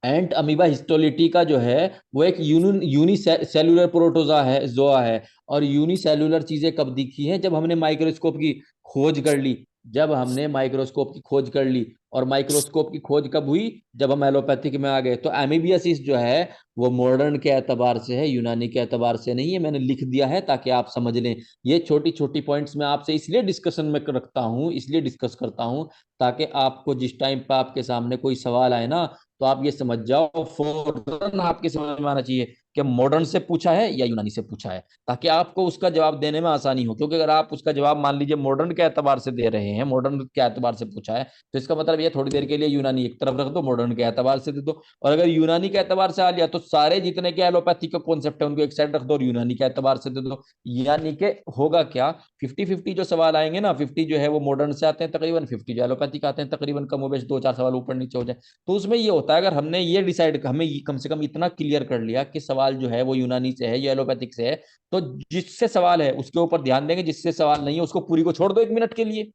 एंट अमीबा हिस्टोलिटी का जो है वो एक यूनिसेलुलर प्रोटोजा है, जोआ है। और यूनिसेलुलर चीजें कब दिखी हैं, जब हमने माइक्रोस्कोप की खोज कर ली। जब हमने माइक्रोस्कोप की खोज कर ली, और माइक्रोस्कोप की खोज कब हुई, जब हम एलोपैथिक में आ गए। तो एमीबियासिस जो है वो मॉडर्न के एतबार से है, यूनानी के एतबार से नहीं है। मैंने लिख दिया है ताकि आप समझ लें। ये छोटी छोटी पॉइंट्स मैं आपसे इसलिए डिस्कशन में रखता हूँ, इसलिए डिस्कस करता हूँ, ताकि आपको जिस टाइम पर आपके सामने कोई सवाल आए ना, तो आप ये समझ जाओ फौरन आपके समझ में आना चाहिए कि मॉडर्न से पूछा है या यूनानी से पूछा है, ताकि आपको उसका जवाब देने में आसानी हो। क्योंकि अगर आप उसका जवाब मान लीजिए मॉडर्न के एतबार से दे रहे हैं, मॉडर्न के एतबार से पूछा है, तो इसका मतलब ये थोड़ी देर के लिए यूनानी एक तरफ रख दो, मॉडर्न के एतबार से दे दो। और अगर यूनानी के एतबार से आ लिया तो सारे जितने के एलोपैथी का कॉन्सेप्ट है उनको एक साइड रख दो और यूनानी के एतबार से दे दो। यानी कि होगा क्या, 50-50 जो सवाल आएंगे ना, 50 जो है वो मॉडर्न से आते हैं तकरीबन, 50 जो एलोपैथी आते हैं तकरीबन, कम बेश 2-4 सवाल ऊपर नीचे हो जाए। तो उसमें ये होता है, अगर हमने ये डिसाइड, हमें कम से कम इतना क्लियर कर लिया कि सवाल जो है वो यूनानी से है या एलोपैथिक से है, तो जिससे सवाल है उसके ऊपर ध्यान देंगे, जिससे सवाल नहीं है उसको पूरी को छोड़ दो 1 मिनट के लिए,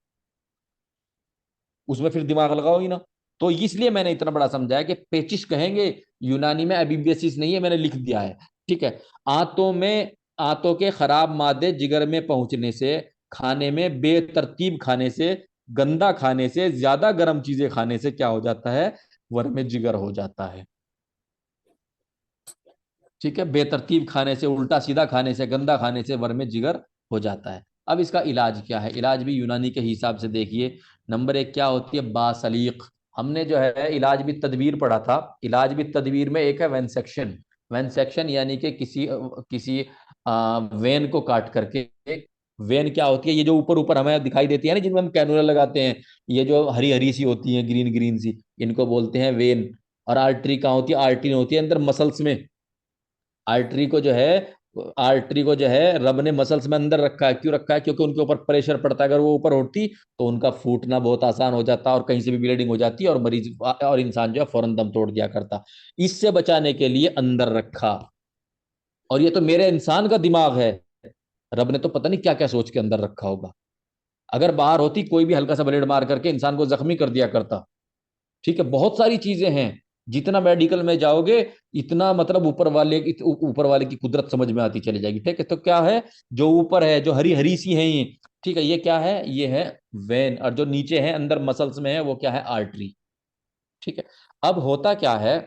उसमें फिर दिमाग लगाओ ही ना। तो इसलिए मैंने इतना बड़ा समझाया कि पेचिश कहेंगे, यूनानी में एबीबीएसिस नहीं है, मैंने लिख दिया है। ठीक है, आंतों में, आंतों के खराब मादे जिगर में पहुंचने से, खाने में बेतरतीब खाने से, गंदा खाने से, ज्यादा गर्म चीजें खाने से क्या हो जाता है, वर्म जिगर हो जाता है। ठीक है, बेतरतीब खाने से, उल्टा सीधा खाने से, गंदा खाने से वर्म जिगर हो जाता है। अब इसका इलाज क्या है, इलाज भी यूनानी के हिसाब से देखिए। नंबर 1 क्या होती है, बासलीक। हमने जो है इलाज भी तदबीर पढ़ा था। इलाज भी तदबीर में एक है वेंसेक्शन। वेंसेक्शन यानी कि किसी किसी वेन को काट करके। वेन क्या होती है, ये जो ऊपर ऊपर हमें दिखाई देती है ना, जिनमें हम कैनुला लगाते हैं, ये जो हरी हरी सी होती है, ग्रीन ग्रीन सी, इनको बोलते हैं वेन। और आर्टरी कहाँ होती है, आर्टरी होती है अंदर मसल्स में। आर्टरी को जो है, आर्टरी को जो है रब ने मसल्स में अंदर रखा है। क्यों रखा है, क्योंकि उनके ऊपर प्रेशर पड़ता है, अगर वो ऊपर उठती तो उनका फूटना बहुत आसान हो जाता और कहीं से भी ब्लीडिंग हो जाती और मरीज और इंसान जो है फौरन दम तोड़ दिया करता। इससे बचाने के लिए अंदर रखा। और ये तो मेरे इंसान का दिमाग है, रब ने तो पता नहीं क्या क्या सोच के अंदर रखा होगा। अगर बाहर होती कोई भी हल्का सा ब्लेड मार करके इंसान को जख्मी कर दिया करता। ठीक है, बहुत सारी चीजें हैं। जितना मेडिकल में जाओगे, इतना मतलब ऊपर वाले की कुदरत समझ में आती चली जाएगी। ठीक है, तो क्या है, जो ऊपर है, जो हरी हरी सी है ये, ठीक है, ये क्या है, ये है वेन। और जो नीचे है अंदर मसल्स में है वो क्या है, आर्टरी। ठीक है, अब होता क्या है,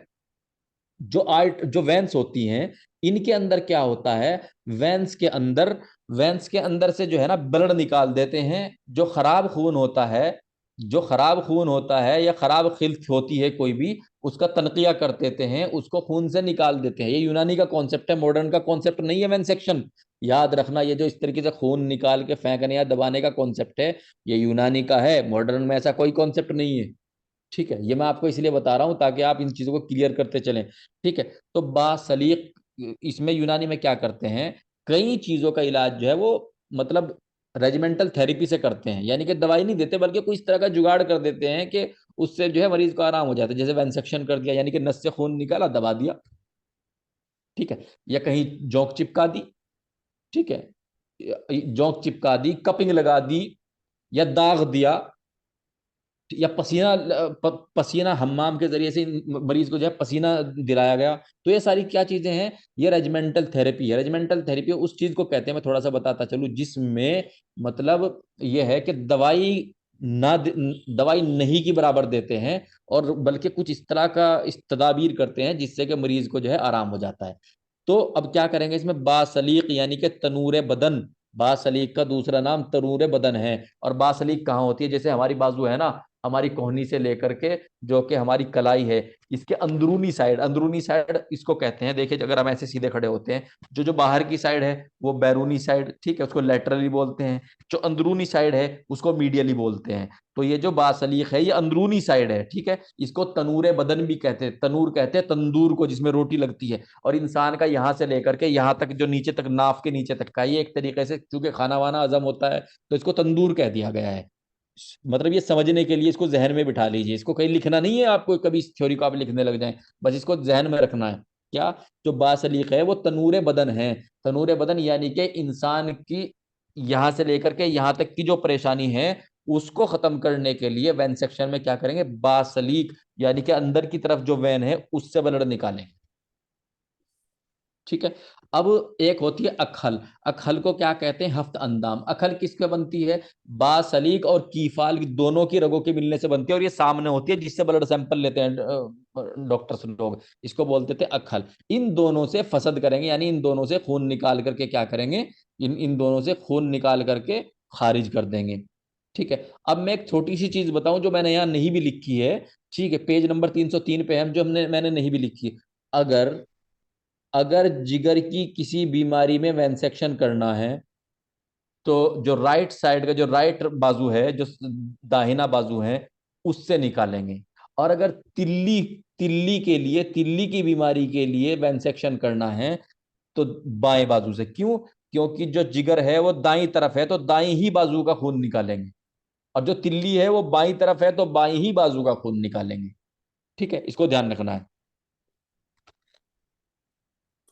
जो वेंस होती हैं, इनके अंदर क्या होता है, वेंस के अंदर, वेंस के अंदर से जो है ना ब्लड निकाल देते हैं। जो खराब खून होता है, जो खराब खून होता है या खराब खिल्त होती है कोई भी, उसका तनकिया कर देते हैं, उसको खून से निकाल देते हैं। ये यूनानी का कॉन्सेप्ट है, मॉडर्न का कॉन्सेप्ट नहीं है वेन सेक्शन। याद रखना, ये जो इस तरीके से खून निकाल के फेंकने या दबाने का कॉन्सेप्ट है, ये यूनानी का है, मॉडर्न में ऐसा कोई कॉन्सेप्ट नहीं है। ठीक है, ये मैं आपको इसलिए बता रहा हूं ताकि आप इन चीजों को क्लियर करते चलें। ठीक है, तो बासलीक, इसमें यूनानी में क्या करते हैं, कई चीजों का इलाज जो है वो मतलब रेजिमेंटल थेरेपी से करते हैं। यानी कि दवाई नहीं देते, बल्कि कोई इस तरह का जुगाड़ कर देते हैं कि उससे जो है मरीज को आराम हो जाता है। जैसे वेंसेक्शन कर दिया, यानी कि नस से खून निकाला, दबा दिया। ठीक है, या कहीं जोंक चिपका दी। ठीक है, जोंक चिपका दी, कपिंग लगा दी, या दाग दिया। या पसीना पसीना हम्माम के जरिए से मरीज को जो है पसीना दिलाया गया। तो ये सारी क्या चीजें हैं, ये रेजिमेंटल थेरेपी है। रेजिमेंटल थेरेपी उस चीज को कहते हैं, मैं थोड़ा सा बताता चलूं, जिसमें मतलब ये है कि दवाई नहीं की बराबर देते हैं, और बल्कि कुछ इस तरह का इस तदाबीर करते हैं जिससे कि मरीज को जो है आराम हो जाता है। तो अब क्या करेंगे इसमें, बासलीक यानी कि तनूर बदन। बासलीक का दूसरा नाम तनूर बदन है। और बासलीक कहाँ होती है, जैसे हमारी बाजू है ना, हमारी कोहनी से लेकर के जो कि हमारी कलाई है, इसके अंदरूनी साइड, अंदरूनी साइड इसको कहते हैं। देखिए अगर हम ऐसे सीधे खड़े होते हैं, जो जो बाहर की साइड है वो बैरूनी साइड, ठीक है, उसको लेटरली बोलते हैं। जो अंदरूनी साइड है उसको मीडियली बोलते हैं। तो ये जो बासलीक है ये अंदरूनी साइड है, ठीक है। इसको तनूर बदन भी कहते हैं। तनूर कहते हैं तंदूर को जिसमें रोटी लगती है। और इंसान का यहाँ से लेकर के यहाँ तक, जो नीचे तक नाफ के नीचे तक का, ये एक तरीके से चूंकि खाना वाना हजम होता है तो इसको तंदूर कह दिया गया है। मतलब ये समझने के लिए इसको जहन में बिठा लीजिए, इसको कहीं लिखना नहीं है आपको, कभी इस थ्योरी को आप लिखने लग जाएं, बस इसको जहन में रखना है। क्या, जो बासलीक है वो तनूर बदन है। तनूर बदन यानी कि इंसान की यहां से लेकर के यहां तक की जो परेशानी है उसको खत्म करने के लिए वैन सेक्शन में क्या करेंगे, बासलीक यानी कि अंदर की तरफ जो वैन है उससे ब्लड निकालेंगे, ठीक है। अब एक होती है अखल। अखल को क्या कहते हैं, हफ्त अंदाम। अखल किसके बनती है, बासलीक और कीफाल दोनों की रगों के मिलने से बनती है, और ये सामने होती है जिससे ब्लड सैंपल लेते हैं डॉक्टर्स लोग, इसको बोलते थे अखल। इन दोनों से फसद करेंगे, यानी इन दोनों से खून निकाल करके क्या करेंगे, इन इन दोनों से खून निकाल करके खारिज कर देंगे, ठीक है। अब मैं एक छोटी सी चीज बताऊं जो मैंने यहाँ नहीं भी लिखी है, ठीक है, पेज नंबर 303 पे हम जो मैंने नहीं भी लिखी है। अगर अगर जिगर की किसी बीमारी में वेंसेक्शन करना है तो जो राइट साइड का, जो राइट बाजू है, जो दाहिना बाजू है, उससे निकालेंगे। और अगर तिल्ली तिल्ली के लिए, तिल्ली की बीमारी के लिए वेंसेक्शन करना है तो बाएं बाजू से। क्यों, क्योंकि जो जिगर है वो दाई तरफ है तो दाई ही बाजू का खून निकालेंगे, और जो तिल्ली है वो बाई तरफ है तो बाई ही बाजू का खून निकालेंगे, ठीक है, इसको ध्यान रखना है।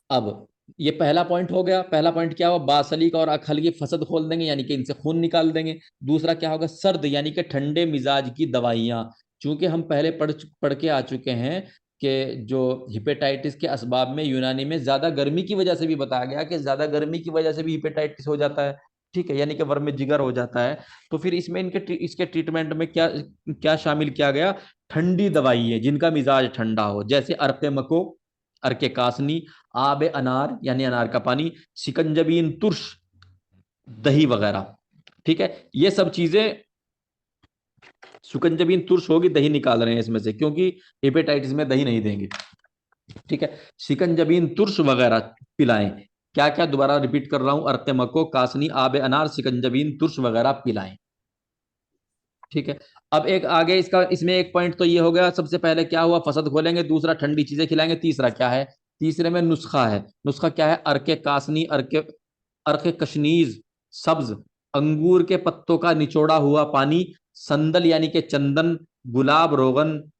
अब ये पहला पॉइंट हो गया। पहला पॉइंट क्या हुआ, बासलिक और अखल की फसद खोल देंगे, यानी कि इनसे खून निकाल देंगे। दूसरा क्या होगा, सर्द यानी कि ठंडे मिजाज की दवाइयां। चूंकि हम पहले पढ़ के आ चुके हैं कि जो हिपेटाइटिस के असबाब में यूनानी में ज्यादा गर्मी की वजह से भी बताया गया कि ज्यादा गर्मी की वजह से भी हिपेटाइटिस हो जाता है, ठीक है, यानी कि वर्म जिगर हो जाता है। तो फिर इसमें इसके ट्रीटमेंट में क्या क्या शामिल किया गया, ठंडी दवाई है जिनका मिजाज ठंडा हो, जैसे अरके मको, अरके कासनी, आब अनार यानी अनार का पानी, शिकंजबीन तुर्श, दही वगैरह, ठीक है। ये सब चीजें, शिकंजबीन तुर्श होगी, दही निकाल रहे हैं इसमें से क्योंकि हेपेटाइटिस में दही नहीं देंगे, ठीक है। शिकंजबीन तुर्श वगैरह पिलाएं। क्या क्या, दोबारा रिपीट कर रहा हूं, अरके मको, कासनी, आब अनार, शिकंजबीन तुर्श वगैरह पिलाएं, ठीक है। अब एक आगे इसका, इसमें एक पॉइंट तो ये हो गया, सबसे पहले क्या हुआ, फसद खोलेंगे। दूसरा ठंडी चीजें खिलाएंगे। तीसरा क्या है, तीसरे में नुस्खा है। नुस्खा क्या है, अरके कासनी, अरके अरके कशनीज सब्ज, अंगूर के पत्तों का निचोड़ा हुआ पानी, संदल यानी कि चंदन, गुलाब रोगन,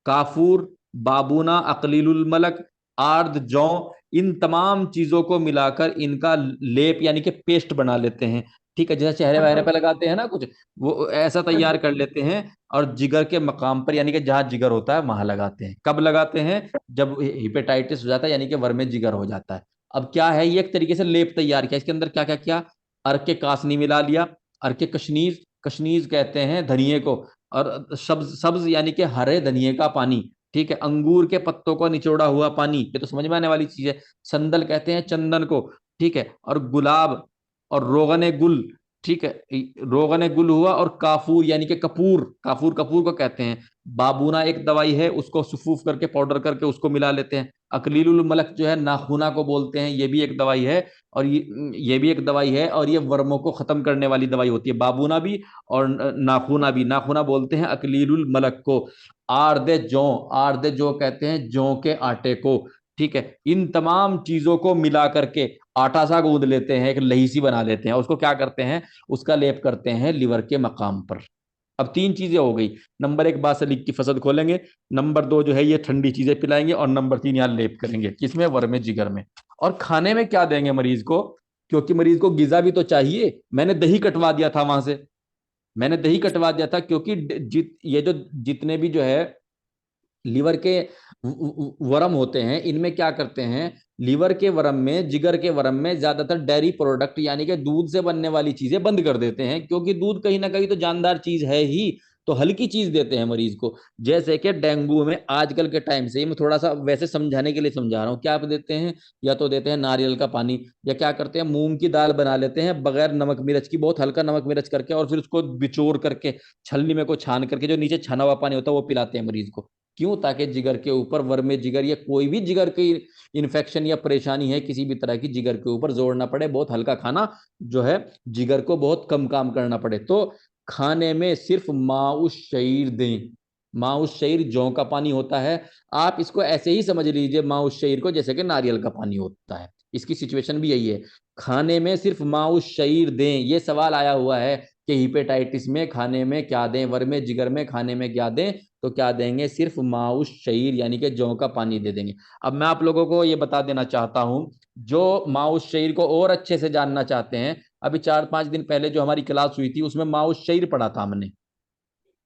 काफूर, बाबूना, अकलीलुल मलक, आर्द, जौ, इन तमाम चीजों को मिलाकर इनका लेप यानी कि पेस्ट बना लेते हैं, ठीक है। जैसे चेहरे वहरे पे लगाते हैं ना कुछ, वो ऐसा तैयार कर लेते हैं। और जिगर के मकाम पर यानी कि जहां जिगर होता है वहां लगाते हैं। कब लगाते हैं, जब हिपेटाइटिस हो जाता है यानी कि वर्मे जिगर हो जाता है। अब क्या है, ये एक तरीके से लेप तैयार किया। इसके अंदर क्या क्या किया, अर्क कासनी मिला लिया, अर्क कशनीज, कशनीज कहते हैं धनिए को, और सब्ज, सब्ज यानी कि हरे धनिए का पानी, ठीक है। अंगूर के पत्तों को निचोड़ा हुआ पानी, ये तो समझ में आने वाली चीज है। संदल कहते हैं चंदन को, ठीक है। और गुलाब और रोगन गुल, ठीक है, रोगन गुल हुआ। और काफूर यानी कि कपूर, काफूर कपूर को कहते हैं। बाबूना एक दवाई है, उसको सुफूफ करके पाउडर करके उसको मिला लेते हैं। अकलीलुल मलक जो है नाखूना को बोलते हैं, ये भी एक दवाई है। और ये भी एक दवाई है, और ये वर्मों को खत्म करने वाली दवाई होती है, बाबूना भी और नाखूना भी। नाखूना बोलते हैं अकलीलुल मलक को। आर्दे जौ, आर्दे जौ कहते हैं जौ के आटे को, ठीक है। इन तमाम चीजों को मिला करके आटा सा गूंद लेते हैं, एक लही सी बना लेते हैं, उसको क्या करते हैं, उसका लेप करते हैं लिवर के मकाम पर। अब तीन चीजें हो गई, नंबर एक बासलिक की फसद खोलेंगे, नंबर दो जो है ये ठंडी चीजें पिलाएंगे, और नंबर तीन यहाँ लेप करेंगे, किसमें, वर्मे जिगर में। और खाने में क्या देंगे मरीज को, क्योंकि मरीज को गिजा भी तो चाहिए। मैंने दही कटवा दिया था वहां से, मैंने दही कटवा दिया था, क्योंकि ये जो जितने भी जो है लीवर के वर्म होते हैं, इनमें क्या करते हैं, लीवर के वर्म में, जिगर के वर्म में ज्यादातर डेयरी प्रोडक्ट यानी कि दूध से बनने वाली चीजें बंद कर देते हैं, क्योंकि दूध कहीं ना कहीं तो जानदार चीज है ही, तो हल्की चीज देते हैं मरीज को। जैसे कि डेंगू में आजकल के टाइम से, मैं थोड़ा सा वैसे समझाने के लिए समझा रहा हूँ, क्या आप देते हैं, या तो देते हैं नारियल का पानी, या क्या करते हैं, मूंग की दाल बना लेते हैं बगैर नमक मिर्च की, बहुत हल्का नमक मिर्च करके, और फिर उसको बिचोर करके छलनी में को छान करके जो नीचे छना हुआ पानी होता है वो पिलाते हैं मरीज को। क्यों? ताकि जिगर के ऊपर वर्मे जिगर या कोई भी जिगर की इन्फेक्शन या परेशानी है किसी भी तरह की, जिगर के ऊपर जोर ना पड़े, बहुत हल्का खाना जो है जिगर को बहुत कम काम करना पड़े। तो खाने में सिर्फ माउस शहीर दें। माउस शहीर जौ का पानी होता है, आप इसको ऐसे ही समझ लीजिए माउस शहीर को जैसे कि नारियल का पानी होता है, इसकी सिचुएशन भी यही है। खाने में सिर्फ माउस शहीर दें। ये सवाल आया हुआ है कि हिपेटाइटिस में खाने में क्या दें, वर्मे जिगर में खाने में क्या दें, तो क्या देंगे, सिर्फ माउस शहीर यानी कि जौ का पानी दे देंगे। अब मैं आप लोगों को ये बता देना चाहता हूं, जो माउस शहीर को और अच्छे से जानना चाहते हैं, अभी 4-5 दिन पहले जो हमारी क्लास हुई थी उसमें माउस शहीर पढ़ा था हमने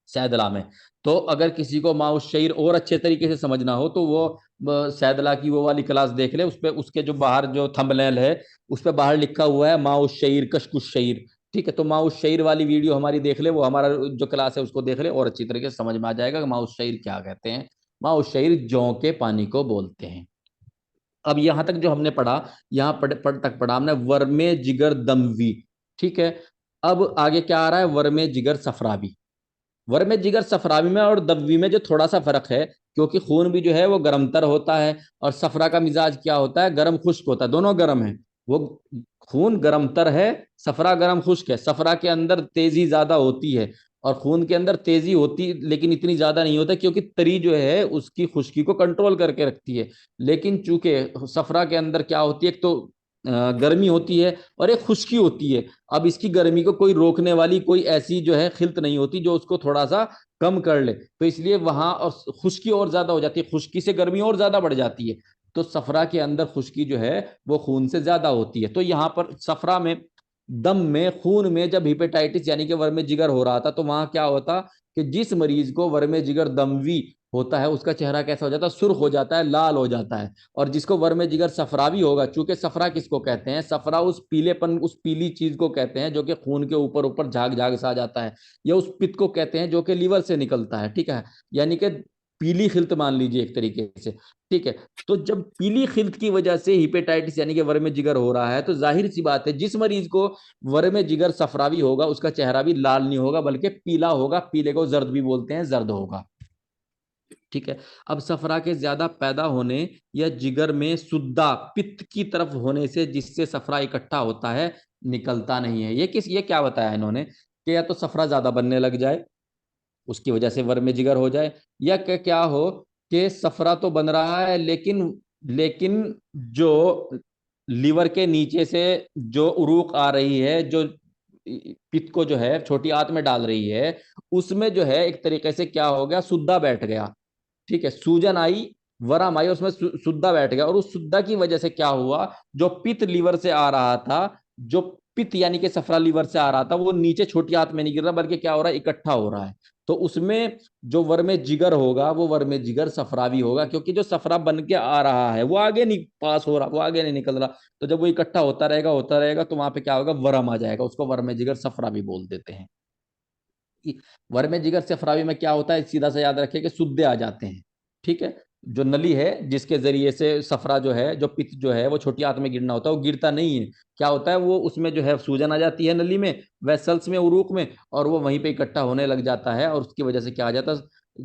सैदला में। तो अगर किसी को माउस शहीर और अच्छे तरीके से समझना हो तो वो सैदला की वो वाली क्लास देख ले, उस पे उसके जो बाहर जो थंबनेल है उस पे बाहर लिखा हुआ है माउस शहीर कशकुश शहीर। ठीक है, तो माउस शहीर वाली वीडियो हमारी देख ले, वो हमारा जो क्लास है उसको देख ले, और अच्छी तरीके से समझ में आ जाएगा कि माउस शहीर क्या कहते हैं। माउस शहीर जौ के पानी को बोलते हैं। अब यहां तक जो हमने पढ़ा, यहां तक पढ़ा हमने वर्मे जिगर दमवी। ठीक है, अब आगे क्या आ रहा है, वर्मे जिगर सफरावी। वर्मे जिगर सफरावी में और दबवी में जो थोड़ा सा फर्क है, क्योंकि खून भी जो है वो गर्मतर होता है, और सफरा का मिजाज क्या होता है, गर्म खुश्क होता है, दोनों गर्म है। वो खून गर्मतर है, सफरा गर्म खुश्क है। सफरा के अंदर तेजी ज्यादा होती है, और खून के अंदर तेजी होती लेकिन इतनी ज्यादा नहीं होता, क्योंकि तरी जो है उसकी खुश्की को कंट्रोल करके रखती है। लेकिन चूंकि सफरा के अंदर क्या होती है, एक तो गर्मी होती है और एक खुश्की होती है। अब इसकी गर्मी को कोई रोकने वाली कोई ऐसी जो है खिल्त नहीं होती जो उसको थोड़ा सा कम कर ले, तो इसलिए वहां और खुश्की और ज्यादा हो जाती है, खुश्की से गर्मी और ज्यादा बढ़ जाती है। तो सफरा के अंदर खुश्की जो है वो खून से ज्यादा होती है। तो यहाँ पर सफरा में, दम में, खून में जब हिपेटाइटिस यानी कि वर्मे जिगर हो रहा था, तो वहां क्या होता कि जिस मरीज को वर्मे जिगर दमवी होता है उसका चेहरा कैसा हो जाता है, सुर्ख हो जाता है, लाल हो जाता है। और जिसको वर्मे जिगर सफरावी होगा, चूंकि सफरा किसको कहते हैं, सफरा उस पीलेपन, उस पीली चीज को कहते हैं जो कि खून के ऊपर ऊपर झाग झाग सा आ जाता है, या उस पित्त को कहते हैं जो कि लीवर से निकलता है। ठीक है, यानी कि पीली खिल्त मान लीजिए एक तरीके से। ठीक है, तो जब पीली खिल्त की वजह से हिपेटाइटिस यानी कि वर्मे जिगर हो रहा है, तो जाहिर सी बात है जिस मरीज को वर्मे जिगर सफरावी होगा उसका चेहरा भी लाल नहीं होगा बल्कि पीला होगा, पीले को जर्द भी बोलते हैं, जर्द होगा। ठीक है, अब सफरा के ज्यादा पैदा होने या जिगर में सुद्दा पित्त की तरफ होने से, जिससे सफरा इकट्ठा होता है, निकलता नहीं है। ये क्या बताया इन्होंने, कि या तो सफरा ज्यादा बनने लग जाए उसकी वजह से वर्मे जिगर हो जाए, या क्या हो कि सफरा तो बन रहा है लेकिन लेकिन जो लीवर के नीचे से जो उरूक आ रही है, जो पित्त को जो है छोटी आंत में डाल रही है, उसमें जो है एक तरीके से क्या हो गया, सुद्दा बैठ गया। ठीक है, सूजन आई, वरम आई, उसमें सुद्दा बैठ गया, और उस सुद्दा की वजह से क्या हुआ, जो पित्त लीवर से आ रहा था, जो पित्त यानी कि सफरा लीवर से आ रहा था, वो नीचे छोटी आंत में नहीं गिर रहा बल्कि क्या हो रहा है, इकट्ठा हो रहा है। तो उसमें जो वर्मे जिगर होगा वो वर्मे जिगर सफरावी होगा, क्योंकि जो सफरा बन के आ रहा है वो आगे नहीं पास हो रहा, वो आगे नहीं निकल रहा। तो जब वो इकट्ठा होता रहेगा तो वहां पे क्या होगा, वरम आ जाएगा, उसको वर्मे जिगर सफरावी बोल देते हैं। वर्मे जिगर से फरावी में क्या होता है, सीधा सा याद रखिए कि सुद्दे आ जाते हैं। ठीक है, जो नली है जिसके जरिए से सफरा जो है, जो पित्त जो है वो छोटी आंत में गिरना होता है, वो गिरता नहीं है। क्या होता है, वो उसमें जो है सूजन आ जाती है नली में, वेसल्स में, उरूक में, और वो वहीं पे इकट्ठा होने लग जाता है, और उसकी वजह से क्या आ जाता है,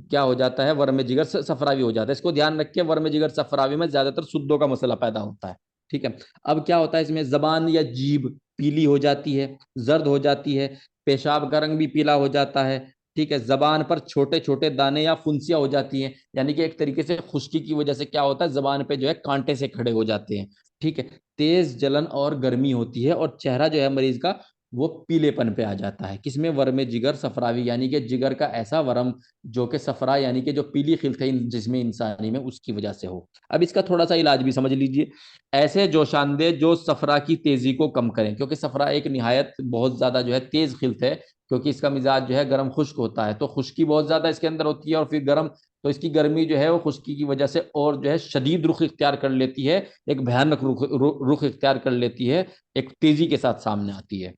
क्या हो जाता है, वर्मे जिगर सफरावी हो जाता है। इसको ध्यान रखिए, वर्मे जिगर सफरावी में ज्यादातर सुद्दों का मसला पैदा होता है। ठीक है, अब क्या होता है इसमें, जबान या जीभ पीली हो जाती है, जर्द हो जाती है, पेशाब का रंग भी पीला हो जाता है। ठीक है, जबान पर छोटे छोटे दाने या फुंसियां हो जाती हैं, यानी कि एक तरीके से खुश्की की वजह से क्या होता है, जबान पे जो है कांटे से खड़े हो जाते हैं। ठीक है, तेज जलन और गर्मी होती है, और चेहरा जो है मरीज का वो पीलेपन पे आ जाता है। किसमें? वर्म जिगर सफरावी, यानी कि जिगर का ऐसा वर्म जो कि सफरा यानी कि जो पीली खिल्त है जिसमें इंसानी में, उसकी वजह से हो। अब इसका थोड़ा सा इलाज भी समझ लीजिए। ऐसे जोशानदे जो सफरा की तेजी को कम करें, क्योंकि सफरा एक निहायत बहुत ज्यादा जो है तेज खिल्त है, क्योंकि इसका मिजाज जो है गर्म खुश्क होता है, तो खुश्की बहुत ज्यादा इसके अंदर होती है और फिर गर्म, तो इसकी गर्मी जो है वो खुश्की की वजह से और जो है शदीद रुख इख्तियार कर लेती है, एक भयानक रुख इख्तियार कर लेती है, एक तेजी के साथ सामने आती है।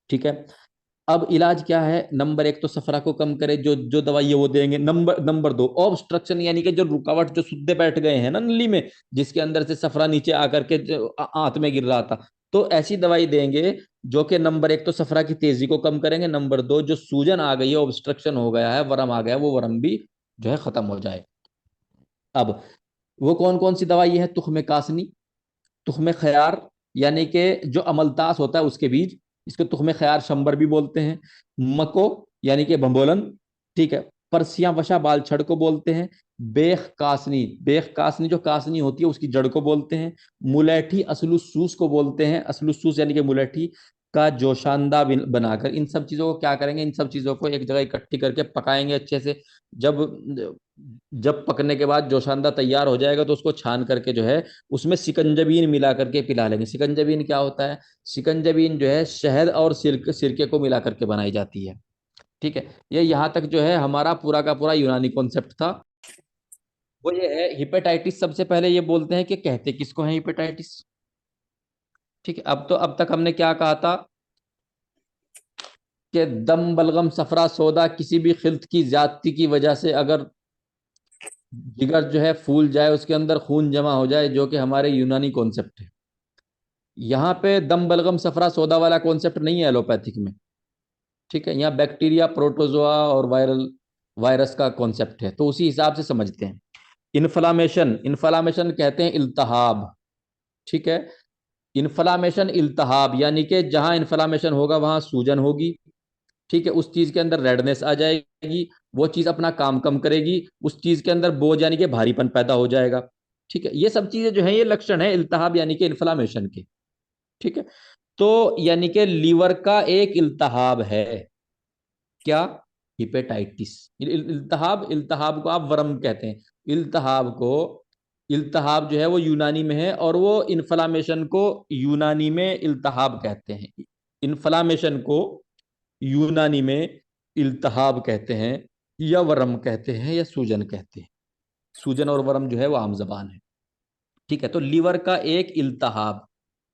ठीक है। अब इलाज क्या है? नंबर एक तो सफरा को कम करे, जो जो दवाई है वो देंगे। नंबर नंबर दो, ऑब्स्ट्रक्शन यानी कि जो रुकावट, जो सुद्दे बैठ गए हैं ना नली में, जिसके अंदर से सफरा नीचे आकर के आंत में गिर रहा था, तो ऐसी दवाई देंगे जो कि नंबर एक तो सफरा की तेजी को कम करेंगे, नंबर दो जो सूजन आ गई है, ऑब्स्ट्रक्शन हो गया है, वरम आ गया, वो वरम भी जो है खत्म हो जाए। अब वो कौन कौन सी दवाई है? तुख्म कासनी, तुख्म खयार, यानी कि जो अमलतास होता है उसके बीज, इसको तुख्म खयार शंबर भी बोलते हैं। मको यानी कि भंबोलन, ठीक है। परसिया वशा बाल छड़ को बोलते हैं। बेख कासनी, बेख कासनी जो कासनी होती है उसकी जड़ को बोलते हैं। मुलेठी असलुसूस को बोलते हैं, असलुसूस यानी कि मुलेठी का जोशानदा बनाकर, इन सब चीजों को क्या करेंगे? इन सब चीजों को एक जगह इकट्ठी करके पकाएंगे अच्छे से। जब जब पकने के बाद जोशानदा तैयार हो जाएगा तो उसको छान करके जो है उसमें सिकंजबीन मिला करके पिला लेंगे। सिकंजबीन क्या होता है? सिकंजबीन जो है शहद और सिरके को मिला करके बनाई जाती है। ठीक है। ये यहाँ तक जो है हमारा पूरा का पूरा यूनानी कॉन्सेप्ट था। वो ये है हिपेटाइटिस। सबसे पहले ये बोलते हैं कि कहते किसको है हिपेटाइटिस। ठीक है। अब तो अब तक हमने क्या कहा था कि दम बलगम सफरा सौदा किसी भी खिल्त की ज्यादती की वजह से अगर जिगर जो है फूल जाए, उसके अंदर खून जमा हो जाए, जो कि हमारे यूनानी कॉन्सेप्ट है। यहाँ पे दम बलगम सफरा सौदा वाला कॉन्सेप्ट नहीं है एलोपैथिक में। ठीक है। यहाँ बैक्टीरिया, प्रोटोजोआ और वायरस का कॉन्सेप्ट है, तो उसी हिसाब से समझते हैं। इन्फ्लामेशन, इन्फ्लामेशन कहते हैं इल्तहाब। ठीक है। इन्फ्लामेशन इल्तहाब यानी कि जहां इन्फ्लामेशन होगा वहां सूजन होगी। ठीक है। उस चीज के अंदर रेडनेस आ जाएगी, वो चीज अपना काम कम करेगी, उस चीज के अंदर बोझ यानी कि भारीपन पैदा हो जाएगा। ठीक है। ये सब चीजें जो है ये लक्षण है इल्तहाब यानी कि इन्फ्लामेशन के। ठीक है। तो यानी कि लीवर का एक इल्तहाब है क्या? हिपेटाइटिस। इल्तहाब, इल्तहाब को आप वर्म कहते हैं। इल्तहाब को, इल्तहाब जो है वो यूनानी में है, और वो इन्फ्लामेशन को यूनानी में इल्तहाब कहते हैं। इन्फ्लामेशन को यूनानी में इल्तहाब कहते हैं, या वरम कहते हैं, या सूजन कहते हैं। सूजन और वरम जो है वो आम जबान है। ठीक है। तो लीवर का एक इल्तहाब,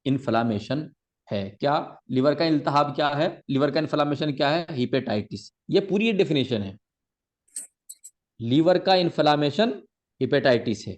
इन्फ्लामेशन है क्या? लीवर का इल्तहाब क्या है? लीवर का इन्फ्लामेशन क्या है? हिपेटाइटिस। ये पूरी डेफिनेशन है। लीवर का इन्फ्लामेशन हिपेटाइटिस है।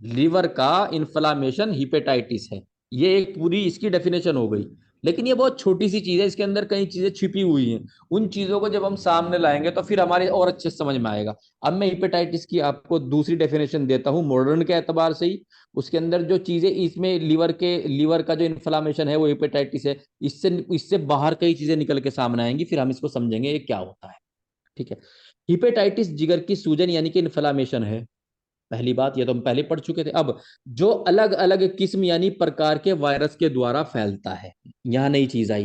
लीवर का इन्फ्लामेशन हिपेटाइटिस है। ये एक पूरी इसकी डेफिनेशन हो गई। लेकिन ये बहुत छोटी सी चीज है, इसके अंदर कई चीजें छिपी हुई हैं। उन चीजों को जब हम सामने लाएंगे तो फिर हमारे और अच्छे से समझ में आएगा। अब मैं हिपेटाइटिस की आपको दूसरी डेफिनेशन देता हूँ मॉडर्न के एतबार से ही। उसके अंदर जो चीजें इसमें लीवर का जो इन्फ्लामेशन है वो हिपेटाइटिस है। इससे इससे बाहर कई चीजें निकल के सामने आएंगी, फिर हम इसको समझेंगे ये क्या होता है। ठीक है। हिपेटाइटिस जिगर की सूजन यानी कि इन्फ्लामेशन है। पहली बात ये तो हम पहले पढ़ चुके थे। अब जो अलग अलग किस्म यानी प्रकार के वायरस के द्वारा फैलता है, यहां नई चीज आई।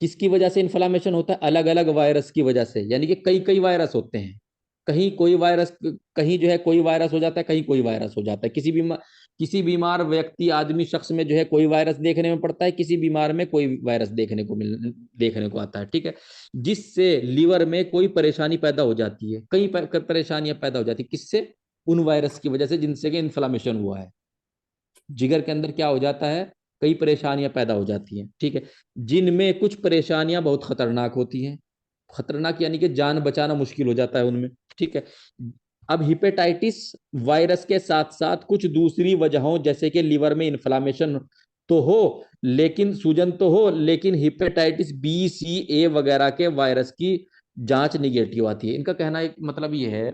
किसकी वजह से इन्फ्लामेशन होता है? अलग अलग वायरस की वजह से, यानी कि कई कई वायरस होते हैं। कहीं कोई वायरस, कहीं जो है कोई वायरस हो जाता है, कहीं कोई वायरस हो जाता है। किसी बीमार व्यक्ति, आदमी, शख्स में जो है कोई वायरस देखने में पड़ता है, किसी बीमार में कोई वायरस देखने को आता है। ठीक है। जिससे लीवर में कोई परेशानी पैदा हो जाती है, कई परेशानियां पैदा हो जाती है। किससे? उन वायरस की वजह से जिनसे कि इन्फ्लामेशन हुआ है। जिगर के अंदर क्या हो जाता है? कई परेशानियां पैदा हो जाती हैं। ठीक है। जिनमें कुछ परेशानियां बहुत खतरनाक होती हैं। खतरनाक यानी कि जान बचाना मुश्किल हो जाता है उनमें। ठीक है। अब हिपेटाइटिस वायरस के साथ साथ कुछ दूसरी वजहों, जैसे कि लीवर में इन्फ्लामेशन तो हो, लेकिन सूजन तो हो, लेकिन हिपेटाइटिस बी, सी, ए वगैरह के वायरस की जांच निगेटिव आती है। इनका कहना एक मतलब ये है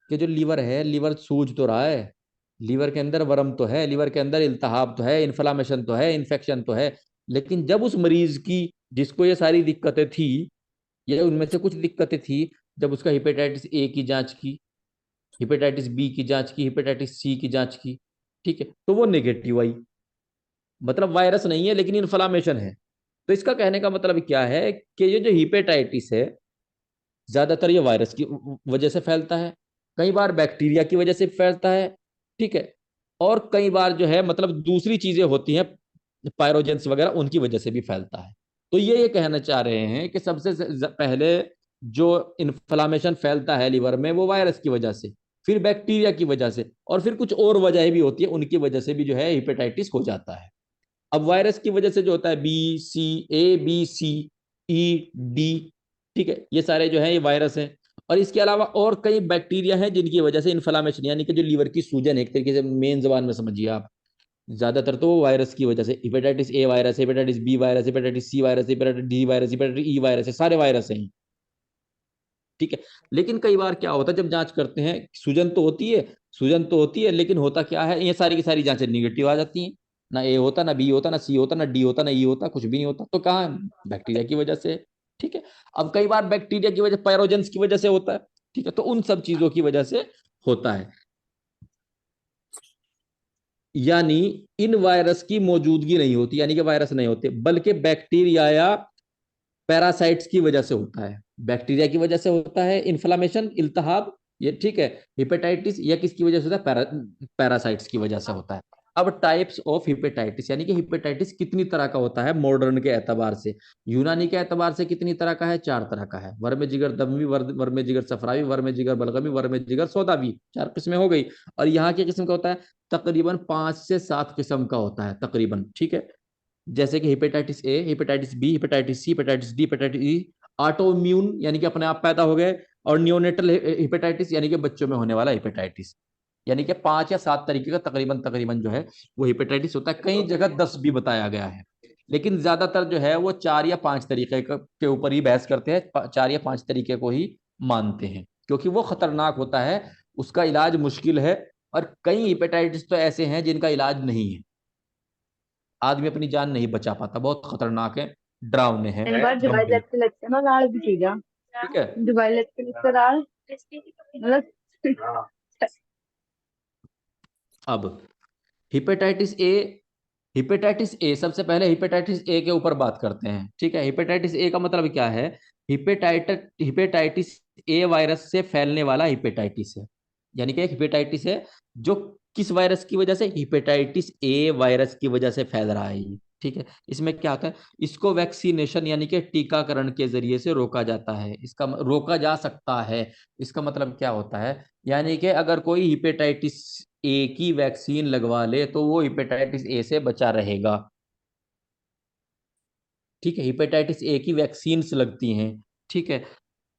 कि जो लीवर है, लीवर सूज तो रहा है, लीवर के अंदर वर्म तो है, लीवर के अंदर इल्तहाब तो है, इन्फ्लामेशन तो है, इन्फेक्शन तो है, लेकिन जब उस मरीज की, जिसको ये सारी दिक्कतें थी, या उनमें से कुछ दिक्कतें थी, जब उसका हिपेटाइटिस ए की जांच की, हिपेटाइटिस बी की जांच की, हिपेटाइटिस सी की जांच की, ठीक है, तो वो नेगेटिव आई। मतलब वायरस नहीं है लेकिन इन्फ्लामेशन है। तो इसका कहने का मतलब क्या है कि ये जो हिपेटाइटिस है ज्यादातर ये वायरस की वजह से फैलता है, कई बार बैक्टीरिया की वजह से फैलता है, ठीक है, और कई बार जो है मतलब दूसरी चीजें होती हैं पायरोजेंस वगैरह, उनकी वजह से भी फैलता है। तो ये कहना चाह रहे हैं कि सबसे पहले जो इन्फ्लामेशन फैलता है लीवर में वो वायरस की वजह से, फिर बैक्टीरिया की वजह से, और फिर कुछ और वजह भी होती है, उनकी वजह से भी जो है हिपेटाइटिस हो जाता है। अब वायरस की वजह से जो होता है BC, A B C E D, ठीक है, ये सारे जो है ये वायरस हैं। और इसके अलावा और कई बैक्टीरिया हैं जिनकी वजह से इन्फ्लामेशन यानी कि जो लीवर की सूजन है, एक तरीके से मेन जबान में समझिए आप, ज्यादातर तो वायरस की वजह से, hepatitis A virus, hepatitis B virus, hepatitis C virus, hepatitis D virus, hepatitis E virus है, सारे वायरस हैं, ठीक है। लेकिन कई बार क्या होता है जब जांच करते हैं, सूजन तो होती है, सूजन तो होती है, लेकिन होता क्या है, ये सारी की सारी जांचें निगेटिव आ जाती हैं, ना ए होता, ना बी होता, ना सी होता, ना डी होता, ना ई होता, कुछ भी नहीं होता। तो कहाँ, बैक्टीरिया की वजह से, ठीक है। अब कई बार बैक्टीरिया की वजह, पैरोजेंस की वजह से होता है, ठीक है, तो उन सब चीजों की वजह से होता है। यानी इन वायरस की मौजूदगी नहीं होती, यानी कि वायरस नहीं होते, बल्कि बैक्टीरिया या पैरासाइट्स की वजह से होता है। बैक्टीरिया की वजह से होता है इन्फ्लामेशन, इल्तहाब, ये ठीक है। हिपेटाइटिस या किसकी वजह से होता है, पैरासाइट्स की वजह से होता है। अब टाइप्स ऑफ हिपेटाइटिस, यानी कि हिपेटाइटिस कितनी तरह का होता है मॉडर्न के एतबार से, यूनानी के एतबार से कितनी तरह का है, 4 तरह का है। वर्म जिगर दमवी, वर्म जिगर सफरावी, वर्म जिगर बलगमी, वर्म जिगर सौदावी, 4 किस्में हो गई। और यहाँ के किस्म का होता है तकरीबन 5 से 7 किस्म का होता है तकरीबन, ठीक है। जैसे कि hepatitis A, hepatitis B, hepatitis C, hepatitis D, hepatitis E। Autoimmune यानी कि अपने आप पैदा हो गए, और नियोनेटल हेपेटाइटिस यानी कि बच्चों में होने वाला हेपेटाइटिस। यानी कि 5 या 7 तरीके का तकरीबन तकरीबन जो है वो हेपेटाइटिस होता है। कई जगह 10 भी बताया गया है, लेकिन ज्यादातर जो है वो 4 या 5 तरीके के ऊपर ही बहस करते हैं, 4 या 5 तरीके को ही मानते हैं, क्योंकि वो खतरनाक होता है, उसका इलाज मुश्किल है। और कई हेपेटाइटिस तो ऐसे हैं जिनका इलाज नहीं है, आदमी अपनी जान नहीं बचा पाता, बहुत खतरनाक है, डरावने हैं, एक बार दवाई गंभीर, लेते लेते ना लाल भी चीजा, ठीक है। दवाई लेते लेते लाल मतलब अब हिपेटाइटिस ए, हिपेटाइटिस ए, सबसे पहले हिपेटाइटिस ए के ऊपर बात करते हैं, ठीक है। हिपेटाइटिस ए का मतलब क्या है, हिपेटाइटिस, हिपेटाइटिस ए वायरस से फैलने वाला हिपेटाइटिस है। यानी कि एक हिपेटाइटिस है जो किस वायरस की वजह से, हिपेटाइटिस ए वायरस की वजह से फैल रहा है ये, ठीक है। इसमें क्या होता है, इसको वैक्सीनेशन यानी कि टीकाकरण के जरिए से रोका जाता है, इसका रोका जा सकता है। इसका मतलब क्या होता है, यानी कि अगर कोई हिपेटाइटिस ए की वैक्सीन लगवा ले तो वो हिपेटाइटिस ए से बचा रहेगा, ठीक है। हिपेटाइटिस ए की वैक्सीन लगती हैं, ठीक है।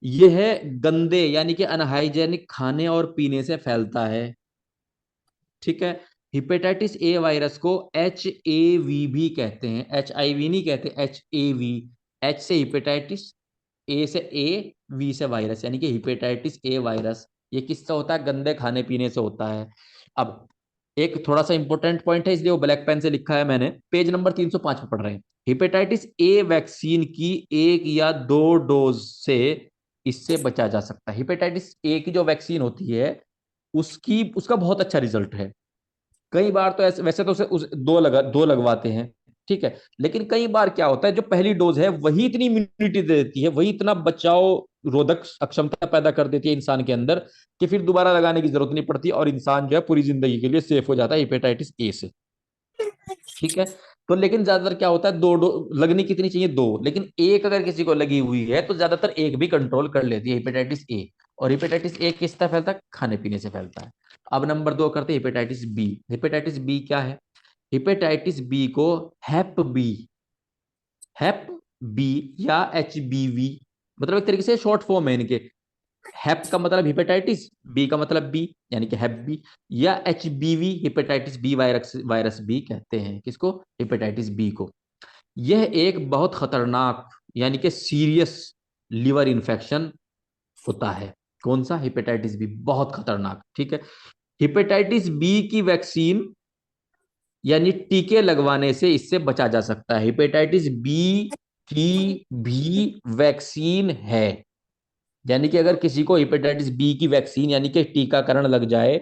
यह है गंदे यानी कि अनहाइजेनिक खाने और पीने से फैलता है, ठीक है। हिपेटाइटिस ए वायरस को HAV भी कहते हैं, HIV नहीं कहते, HAV। एच से हिपेटाइटिस, ए से ए, वी से वायरस, यानी कि हिपेटाइटिस ए वायरस। ये किससे होता है, गंदे खाने पीने से होता है। अब एक थोड़ा सा इंपॉर्टेंट पॉइंट है, इसलिए वो ब्लैक पेन से लिखा है मैंने, पेज नंबर 305 पे पढ़ रहे हैं। हिपेटाइटिस ए वैक्सीन की 1 या 2 डोज से इससे बचा जा सकता है। हिपेटाइटिस ए की जो वैक्सीन होती है उसकी, उसका बहुत अच्छा रिजल्ट है। कई बार तो ऐसे, वैसे तो उस 2 लगवाते हैं, ठीक है। लेकिन कई बार क्या होता है, जो पहली डोज है वही इतनी इम्यूनिटी दे देती है, वही इतना बचाव रोधक अक्षमता पैदा कर देती है इंसान के अंदर, कि फिर दोबारा लगाने की जरूरत नहीं पड़ती, और इंसान जो है पूरी जिंदगी के लिए सेफ हो जाता है हेपेटाइटिस ए से, ठीक है। तो लेकिन ज्यादातर क्या होता है, 2 लगनी कितनी चाहिए, 2, लेकिन एक अगर किसी को लगी हुई है तो ज्यादातर एक भी कंट्रोल कर लेती है हेपेटाइटिस ए। और हेपेटाइटिस ए किस तरह फैलता है, खाने पीने से फैलता है। अब नंबर 2 करते हैं हेपेटाइटिस बी। हेपेटाइटिस बी क्या है, हेपेटाइटिस बी को हैप बी, हैप बी या HBV, मतलब एक तरीके से शॉर्ट फॉर्म है इनके। हैप का मतलब हेपेटाइटिस, बी का मतलब बी, यानी कि हैप बी, या HBV, hepatitis B virus, virus B कहते हैं किसको, हेपेटाइटिस बी को। यह एक बहुत खतरनाक यानी कि सीरियस लिवर इन्फेक्शन होता है। कौन सा, हेपेटाइटिस बी, बहुत खतरनाक, ठीक है। हेपेटाइटिस बी की वैक्सीन यानी टीके लगवाने से इससे बचा जा सकता है। हेपेटाइटिस बी की भी वैक्सीन है, यानी कि अगर किसी को हेपेटाइटिस बी की वैक्सीन यानी कि टीकाकरण लग जाए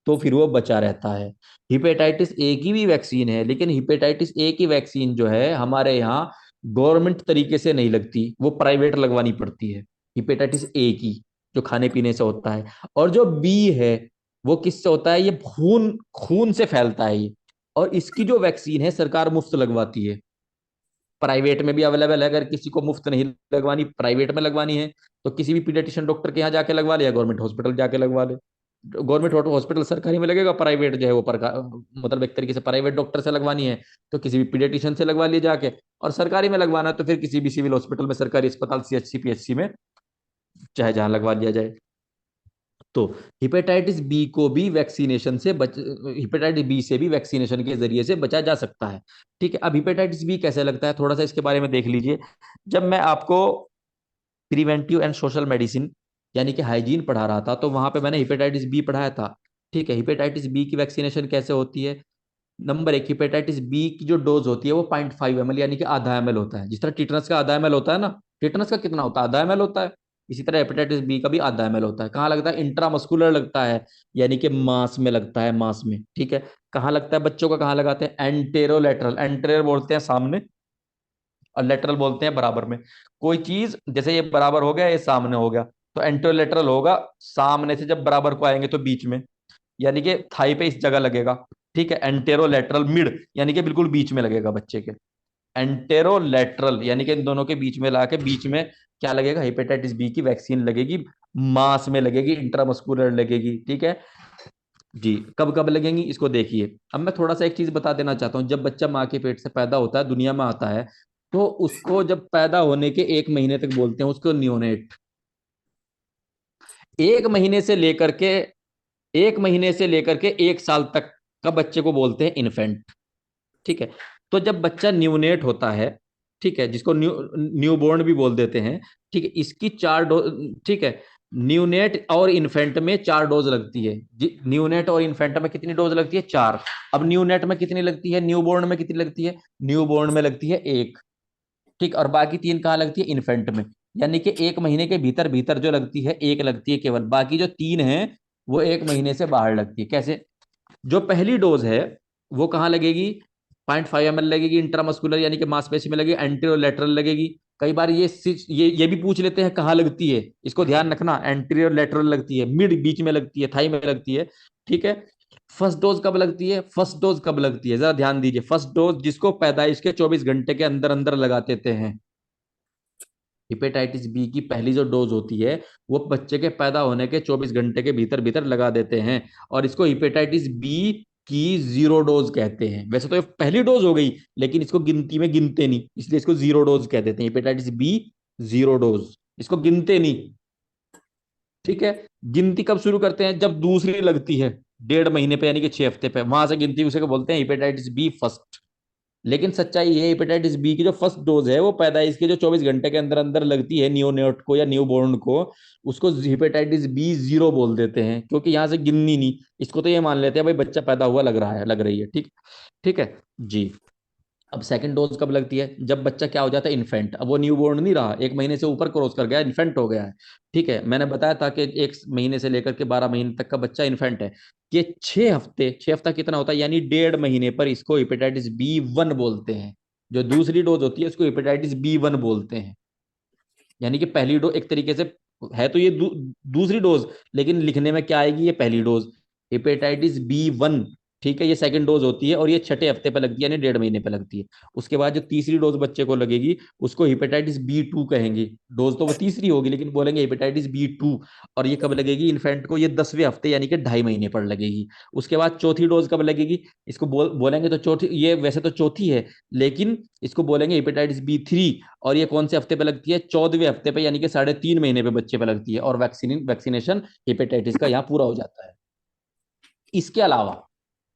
तो फिर वो बचा रहता है। हिपेटाइटिस ए की भी वैक्सीन है, लेकिन हिपेटाइटिस ए की वैक्सीन जो है हमारे यहाँ गवर्नमेंट तरीके से नहीं लगती, वो प्राइवेट लगवानी पड़ती है हिपेटाइटिस ए की, जो खाने पीने से होता है। और जो बी है वो किससे होता है, ये खून खून से फैलता है ये। और इसकी जो वैक्सीन है सरकार मुफ्त लगवाती है, प्राइवेट में भी अवेलेबल है। अगर किसी को मुफ्त नहीं लगवानी, प्राइवेट में लगवानी है, तो किसी भी पीडियाट्रिशियन डॉक्टर के यहाँ जाके लगवा ले या गवर्नमेंट हॉस्पिटल जाके लगवा ले। गवर्नमेंट हॉस्पिटल सरकारी में लगेगा, प्राइवेट जो है वो मतलब एक तरीके से प्राइवेट डॉक्टर से लगवानी है तो किसी भी पीडियाट्रिशियन से लगवा लिए जाके। और सरकारी में लगवाना है तो फिर किसी भी सिविल हॉस्पिटल में, सरकारी अस्पताल, सीएचसी पीएचसी में, चाहे जहां लगवा लिया जाए। तो हिपेटाइटिस बी को भी वैक्सीनेशन से हिपेटाइटिस बी से भी वैक्सीनेशन के जरिए से बचा जा सकता है। ठीक है, अब हिपेटाइटिस बी कैसे लगता है थोड़ा सा इसके बारे में देख लीजिए। जब मैं आपको प्रिवेंटिव एंड सोशल मेडिसिन यानी कि हाइजीन पढ़ा रहा था, तो वहां पे मैंने हिपेटाइटिस बी पढ़ाया था। ठीक है, हिपेटाइटिस बी की वैक्सीनेशन कैसे होती है। नंबर एक, हिपेटाइटिस बी की जो डोज होती है वो 0.5 ml यानी कि आधा ml होता है। जिस तरह टिटनस का आधा ml होता है ना, टिटनस का कितना होता है, आधा ml होता है। इसी तरह हेपेटाइटिस बी का भी आधा ml होता है। कहाँ लगता है, इंट्रामस्कुलर लगता है, यानी कि मांस में लगता है, मांस में। ठीक है, कहाँ लगता है बच्चों का, कहाँ लगाते हैं, एंटेरोलेटरल, एंटेरियर बोलते हैं सामने, और लेटरल बोलते हैं बराबर में। कोई चीज जैसे ये बराबर हो गया, ये सामने हो गया, तो एंटेरोलेटरल होगा। सामने से जब बराबर को आएंगे तो बीच में, यानी कि थाई पे इस जगह लगेगा। ठीक है, एंटेरोलेटरल मिड यानी कि बिल्कुल बीच में लगेगा बच्चे के। एंटेरोलेटरल यानी कि इन दोनों के बीच में लाके बीच में क्या लगेगा, हेपेटाइटिस बी की वैक्सीन लगेगी। मास में लगेगी, इंट्रामस्कुलर लगेगी। ठीक है जी, कब कब लगेंगी इसको देखिए। अब मैं थोड़ा सा एक चीज बता देना चाहता हूँ। जब बच्चा माँ के पेट से पैदा होता है, दुनिया में आता है, तो उसको जब पैदा होने के 1 महीने तक बोलते हैं उसको न्यूनेट। 1 महीने से लेकर के 1 महीने से लेकर के 1 साल तक का बच्चे को बोलते हैं इन्फेंट। ठीक है, तो जब बच्चा न्यूनेट होता है, ठीक है, जिसको न्यूबॉर्न भी बोल देते हैं, ठीक है, इसकी 4 डोज। ठीक है, न्यूनेट और इन्फेंट में 4 डोज लगती है। न्यूनेट और इन्फेंट में कितनी डोज लगती है, 4। अब न्यूनेट में कितनी लगती है, न्यूबॉर्न में कितनी लगती है, न्यूबॉर्न में लगती है 1। ठीक, और बाकी 3 कहाँ लगती है, इन्फेंट में। यानी कि 1 महीने के भीतर भीतर जो लगती है 1 लगती है केवल, बाकी जो 3 है वो 1 महीने से बाहर लगती है। कैसे, जो पहली डोज है वो कहाँ लगेगी, 0.5 ml लगेगी इंट्रामस्कुलर यानी कि मांसपेशी में लगेगी, एंटीरियर लेटरल लगेगी। कई बार ये भी पूछ लेते हैं कहाँ लगती है, इसको ध्यान रखना, एंटीरियर लेटरल लगती है, मिड बीच में लगती है, थाई में लगती है। ठीक है, फर्स्ट डोज कब लगती है, फर्स्ट डोज कब लगती है, जरा ध्यान दीजिए। फर्स्ट डोज जिसको पैदाइश के 24 घंटे के अंदर अंदर लगा देते हैं। हिपेटाइटिस बी की पहली जो डोज होती है वो बच्चे के पैदा होने के 24 घंटे के भीतर भीतर लगा देते हैं, और इसको हिपेटाइटिस बी की 0 डोज कहते हैं। वैसे तो ये पहली डोज हो गई, लेकिन इसको गिनती में गिनते नहीं, इसलिए इसको 0 डोज कहते हैं। हिपेटाइटिस बी 0 डोज, इसको गिनते नहीं। ठीक है, गिनती कब शुरू करते हैं, जब दूसरी लगती है 1.5 महीने पे यानी कि 6 हफ्ते पे, वहां से गिनती, उसे को बोलते हैं हिपेटाइटिस बी फर्स्ट। लेकिन सच्चाई ये, हेपेटाइटिस बी की जो फर्स्ट डोज है वो पैदाइश के जो 24 घंटे के अंदर अंदर लगती है नियोनेट को या न्यूबॉर्न को, उसको हेपेटाइटिस बी 0 बोल देते हैं, क्योंकि यहाँ से गिननी नहीं। इसको तो ये मान लेते हैं भाई बच्चा पैदा हुआ, लग रहा है, लग रही है। ठीक, ठीक है जी। अब सेकंड डोज कब लगती है, जब बच्चा क्या हो जाता है, इन्फेंट। अब वो न्यूबॉर्न नहीं रहा, 1 महीने से ऊपर क्रॉस कर गया, इन्फेंट हो गया है। ठीक है, मैंने बताया था कि 1 महीने से लेकर के 12 महीने तक का बच्चा इन्फेंट है। ये 6 हफ्ते, 6 हफ्ता कितना होता है, यानी 1.5 महीने पर इसको हेपेटाइटिस बी 1 बोलते हैं। जो दूसरी डोज होती है उसको हेपेटाइटिस बी 1 बोलते हैं। यानी कि पहली डोज एक तरीके से है तो ये दूसरी डोज, लेकिन लिखने में क्या आएगी, ये पहली डोज, हेपेटाइटिस बी 1। ठीक है, ये सेकंड डोज होती है और ये 6 हफ्ते पे लगती है, यानी 1.5 महीने पे लगती है। उसके बाद जो तीसरी डोज बच्चे को लगेगी उसको हेपेटाइटिस बी 2 कहेंगे। डोज तो वो तीसरी होगी, लेकिन बोलेंगे हेपेटाइटिस बी 2। और ये कब लगेगी इन्फेंट को, ये 10वें हफ्ते यानी कि 2.5 महीने पर लगेगी। उसके बाद चौथी डोज कब लगेगी, इसको बोलेंगे तो चौथी, ये वैसे तो चौथी है, लेकिन इसको बोलेंगे हेपेटाइटिस बी 3। और ये कौन से हफ्ते पे लगती है, 14वें हफ्ते पे, यानी कि 3.5 महीने पे बच्चे पे लगती है, और वैक्सीनेशन हेपेटाइटिस का यहाँ पूरा हो जाता है। इसके अलावा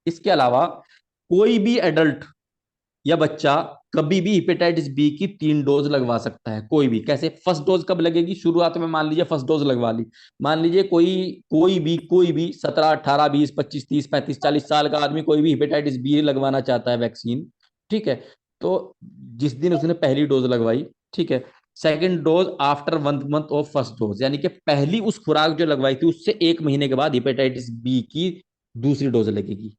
इसके अलावा कोई भी एडल्ट या बच्चा कभी भी हेपेटाइटिस बी की 3 डोज लगवा सकता है, कोई भी। कैसे, फर्स्ट डोज कब लगेगी, शुरुआत में मान लीजिए फर्स्ट डोज लगवा ली। मान लीजिए कोई भी 17 18 20 25 30 35 40 साल का आदमी कोई भी हेपेटाइटिस बी लगवाना चाहता है वैक्सीन। ठीक है, तो जिस दिन उसने पहली डोज लगवाई, ठीक है, second dose after 1 month of first dose, यानी कि पहली उस खुराक जो लगवाई थी उससे 1 महीने के बाद हेपेटाइटिस बी की दूसरी डोज लगेगी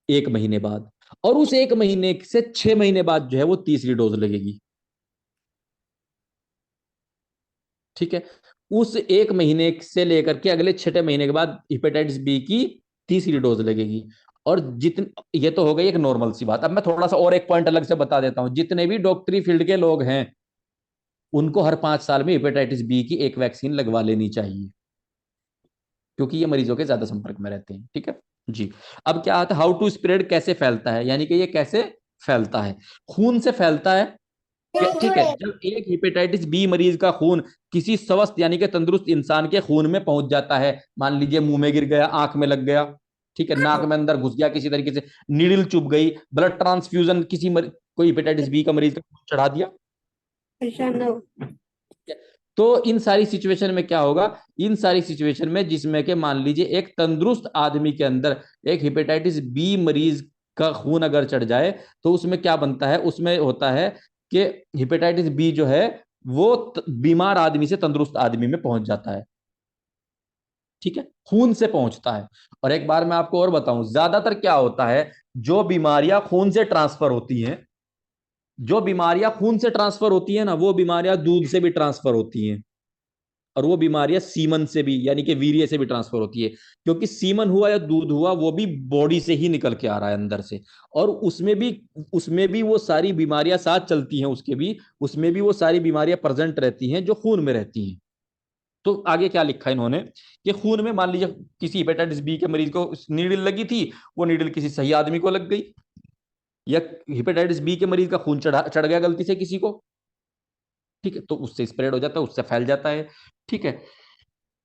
1 महीने बाद, और उस 1 महीने से 6 महीने बाद जो है वो तीसरी डोज लगेगी। ठीक है, उस 1 महीने से लेकर के अगले 6 महीने के बाद हेपेटाइटिस बी की तीसरी डोज लगेगी। और जितने, ये तो हो गई एक नॉर्मल सी बात। अब मैं थोड़ा सा और एक पॉइंट अलग से बता देता हूं। जितने भी डॉक्टरी फील्ड के लोग हैं उनको हर 5 साल में हेपेटाइटिस बी की एक वैक्सीन लगवा लेनी चाहिए, क्योंकि ये मरीजों के ज्यादा संपर्क में रहते हैं। ठीक है जी। अब क्या आता है, हाउ टू स्प्रेड, कैसे फैलता है, यानी कि ये कैसे फैलता है? खून से फैलता है। ठीक है, जब एक हेपेटाइटिस बी मरीज का खून किसी स्वस्थ यानी कि तंदुरुस्त इंसान के खून में पहुंच जाता है, मान लीजिए मुंह में गिर गया, आंख में लग गया, ठीक है, नाक में अंदर घुस गया, किसी तरीके से नीडल चुभ गई, ब्लड ट्रांसफ्यूजन, कोई हेपेटाइटिस बी का मरीज का खून चढ़ा दिया। तो इन सारी सिचुएशन में क्या होगा, इन सारी सिचुएशन में जिसमें कि मान लीजिए एक तंदुरुस्त आदमी के अंदर एक हेपेटाइटिस बी मरीज का खून अगर चढ़ जाए, तो उसमें क्या बनता है, उसमें होता है कि हेपेटाइटिस बी जो है वो बीमार आदमी से तंदुरुस्त आदमी में पहुंच जाता है। ठीक है, खून से पहुंचता है। और एक बार मैं आपको और बताऊं, ज्यादातर क्या होता है, जो बीमारियां खून से ट्रांसफर होती हैं, जो बीमारियां खून से ट्रांसफर होती है ना, वो बीमारियां दूध से भी ट्रांसफर होती हैं। और वो बीमारियां सीमन से भी यानी कि वीर्य से भी ट्रांसफर होती है, क्योंकि सीमन हुआ या दूध हुआ वो भी बॉडी से ही निकल के आ रहा है अंदर से। और उसमें भी वो सारी बीमारियां साथ चलती हैं, उसमें भी वो सारी बीमारियां प्रेजेंट रहती हैं जो खून में रहती हैं। तो आगे क्या लिखा है इन्होंने, कि खून में मान लीजिए किसी हेपेटाइटिस बी के मरीज को नीडल लगी थी, वो नीडल किसी सही आदमी को लग गई, या हेपेटाइटिस बी के मरीज का खून चढ़ गया गलती से किसी को, ठीक है, तो उससे स्प्रेड हो जाता है, उससे फैल जाता है। ठीक है,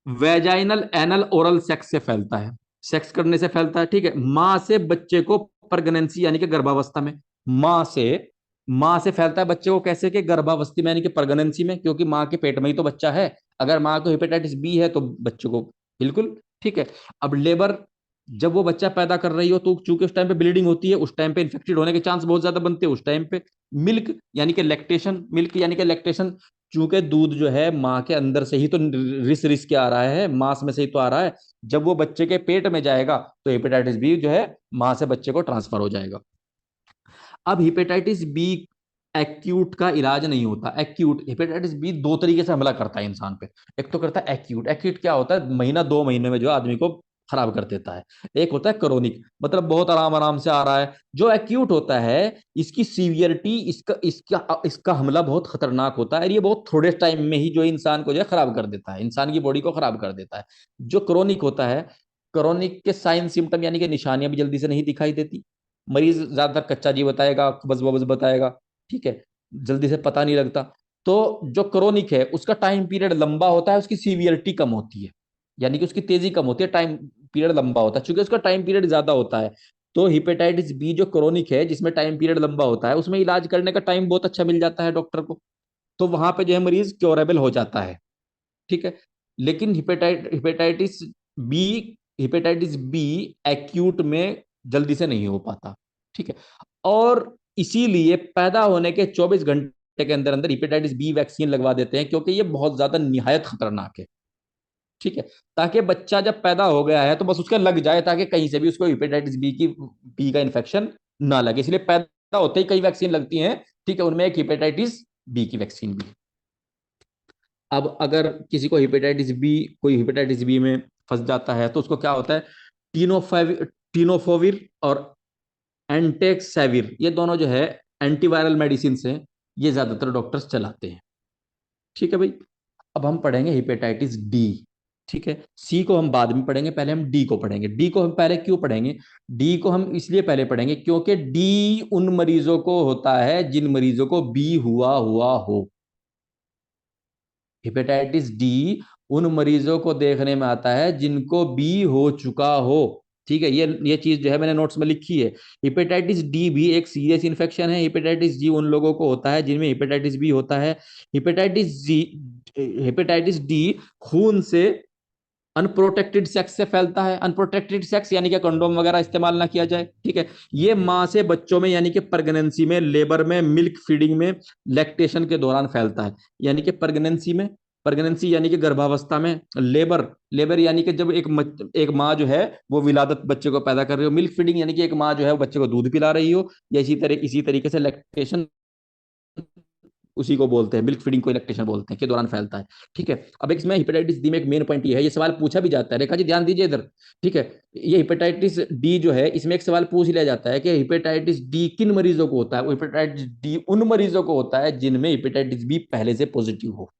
वेजाइनल एनल ओरल सेक्स से फैलता है, सेक्स करने से फैलता है। ठीक है, मां से बच्चे को, प्रेगनेंसी यानी कि गर्भावस्था में, मां से मां से फैलता है बच्चे को, कैसे कि गर्भावस्था में यानी कि प्रेगनेंसी में, क्योंकि मां के पेट में ही तो बच्चा है। अगर मां को हेपेटाइटिस बी है तो बच्चे को बिल्कुल। ठीक है, अब लेबर, जब वो बच्चा पैदा कर रही हो तो चूंकि उस टाइम पे ब्लीडिंग होती है, उस टाइम पे इन्फेक्टेड होने के चांस बहुत ज्यादा बनते हैं उस टाइम पे। मिल्क यानी कि लैक्टेशन, मिल्क यानी कि लैक्टेशन, चूंकि दूध जो है माँ के अंदर से ही तो रिस रिस के आ रहा है, मांस में से ही तो आ रहा है। जब वो बच्चे के पेट में जाएगा तो हेपेटाइटिस बी जो है माँ से बच्चे को ट्रांसफर हो जाएगा। अब हेपेटाइटिस बी एक्यूट का इलाज नहीं होता। एक्यूट हेपेटाइटिस बी दो तरीके से हमला करता है इंसान पे। एक तो करता है एक्यूट, एक्यूट क्या होता है, महीना 2 महीने में जो आदमी को खराब कर देता है। एक होता है क्रोनिक, मतलब बहुत आराम आराम से आ रहा है। जो एक्यूट होता है, इसकी सीवियरिटी, इसका इसका इसका हमला बहुत खतरनाक होता है, और ये बहुत थोड़े टाइम में ही जो इंसान को जो है खराब कर देता है, इंसान की बॉडी को खराब कर देता है। जो क्रोनिक होता है, क्रोनिक के साइन सिम्टम यानी कि निशानियां भी जल्दी से नहीं दिखाई देती। मरीज ज्यादातर कच्चा जी बताएगा, बस बस बताएगा, ठीक है, जल्दी से पता नहीं लगता। तो जो क्रोनिक है उसका टाइम पीरियड लंबा होता है, उसकी सीवियरिटी कम होती है, यानी कि उसकी तेजी कम होती है, टाइम पीरियड लंबा होता है, क्योंकि उसका टाइम पीरियड ज्यादा होता है। तो हिपेटाइटिस बी जो क्रोनिक है, जिसमें टाइम पीरियड लंबा होता है, उसमें इलाज करने का टाइम बहुत अच्छा मिल जाता है डॉक्टर को, तो वहां पे जो है मरीज क्योरेबल हो जाता है। ठीक है, लेकिन बी हिपेटाइटिस बी एक्यूट में जल्दी से नहीं हो पाता। ठीक है, और इसीलिए पैदा होने के 24 घंटे के अंदर अंदर हिपेटाइटिस बी वैक्सीन लगवा देते हैं, क्योंकि ये बहुत ज्यादा निहायत खतरनाक है। ठीक है, ताकि बच्चा जब पैदा हो गया है तो बस उसका लग जाए, ताकि कहीं से भी उसको हेपेटाइटिस बी का इन्फेक्शन ना लगे, इसलिए पैदा होते ही कई वैक्सीन लगती हैं। ठीक है, उनमें एक हेपेटाइटिस बी की वैक्सीन भी। अब अगर किसी को हेपेटाइटिस बी, कोई हेपेटाइटिस बी में फंस जाता है तो उसको क्या होता है, टीनोफोविर और एंटेक्सेविर, ये दोनों जो है एंटीवायरल मेडिसिन से ये ज्यादातर डॉक्टर्स चलाते हैं। ठीक है भाई, अब हम पढ़ेंगे हेपेटाइटिस डी। ठीक है, सी को हम बाद में पढ़ेंगे, पहले हम डी को पढ़ेंगे। डी को हम पहले क्यों पढ़ेंगे, डी को हम इसलिए पहले पढ़ेंगे क्योंकि डी उन मरीजों को होता है जिन मरीजों को बी हुआ हुआ हो। हेपेटाइटिस डी उन मरीजों को देखने में आता है जिनको बी हो चुका हो। ठीक है, ये चीज जो है मैंने नोट्स में लिखी है। हेपेटाइटिस डी भी एक सीरियस इन्फेक्शन है। हेपेटाइटिस डी उन लोगों को होता है जिनमें हेपेटाइटिस बी होता है। हेपेटाइटिस डी खून से अनप्रोटेक्टेड सेक्स से फैलता है। अनप्रोटेक्टेड सेक्स यानी कि कंडोम वगैरह इस्तेमाल ना किया जाए। ठीक है, ये माँ से बच्चों में यानी कि प्रेगनेंसी में, लेबर में, मिल्क फीडिंग में, लैक्टेशन के दौरान फैलता है, यानी कि प्रेगनेंसी में, प्रेगनेंसी यानी कि गर्भावस्था में। लेबर, लेबर यानी कि जब एक माँ जो है वो विलादत बच्चे को पैदा कर रही हो। मिल्क फीडिंग यानी कि एक माँ जो है वो बच्चे को दूध पिला रही हो, या इसी तरीके से लैक्टेशन, उसी को बोलते हैं मिल्क फीडिंग को लैक्टेशन बोलते हैं, के दौरान फैलता है। ठीक है। अब इसमें हेपेटाइटिस डी में एक मेन पॉइंट ये है, ये सवाल पूछा भी जाता है, रेखा जी ध्यान दीजिए इधर। ठीक है। ये हेपेटाइटिस डी जो है, इसमें एक सवाल पूछ लिया जाता है कि हेपेटाइटिस डी किन मरीजों को होता है। वो हेपेटाइटिस डी उन मरीजों को होता है जिनमें हेपेटाइटिस बी पहले से पॉजिटिव हो।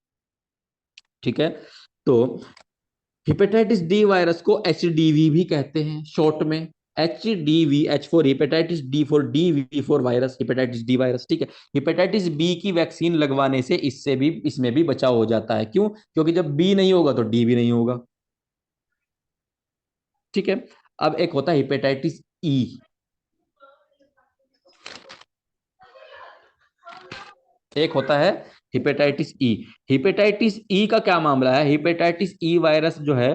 ठीक है। तो हेपेटाइटिस डी वायरस को एच डी वी भी कहते हैं शॉर्ट में। H D V, H for hepatitis, D for D, V for virus, hepatitis D virus. ठीक है। हेपेटाइटिस बी की वैक्सीन लगवाने से इसमें भी बचाव हो जाता है। क्यों? क्योंकि जब बी नहीं होगा तो डी भी नहीं होगा। ठीक है। अब एक होता है हेपेटाइटिस ई। एक होता है हेपेटाइटिस ई। हेपेटाइटिस ई का क्या मामला है? हेपेटाइटिस ई वायरस जो है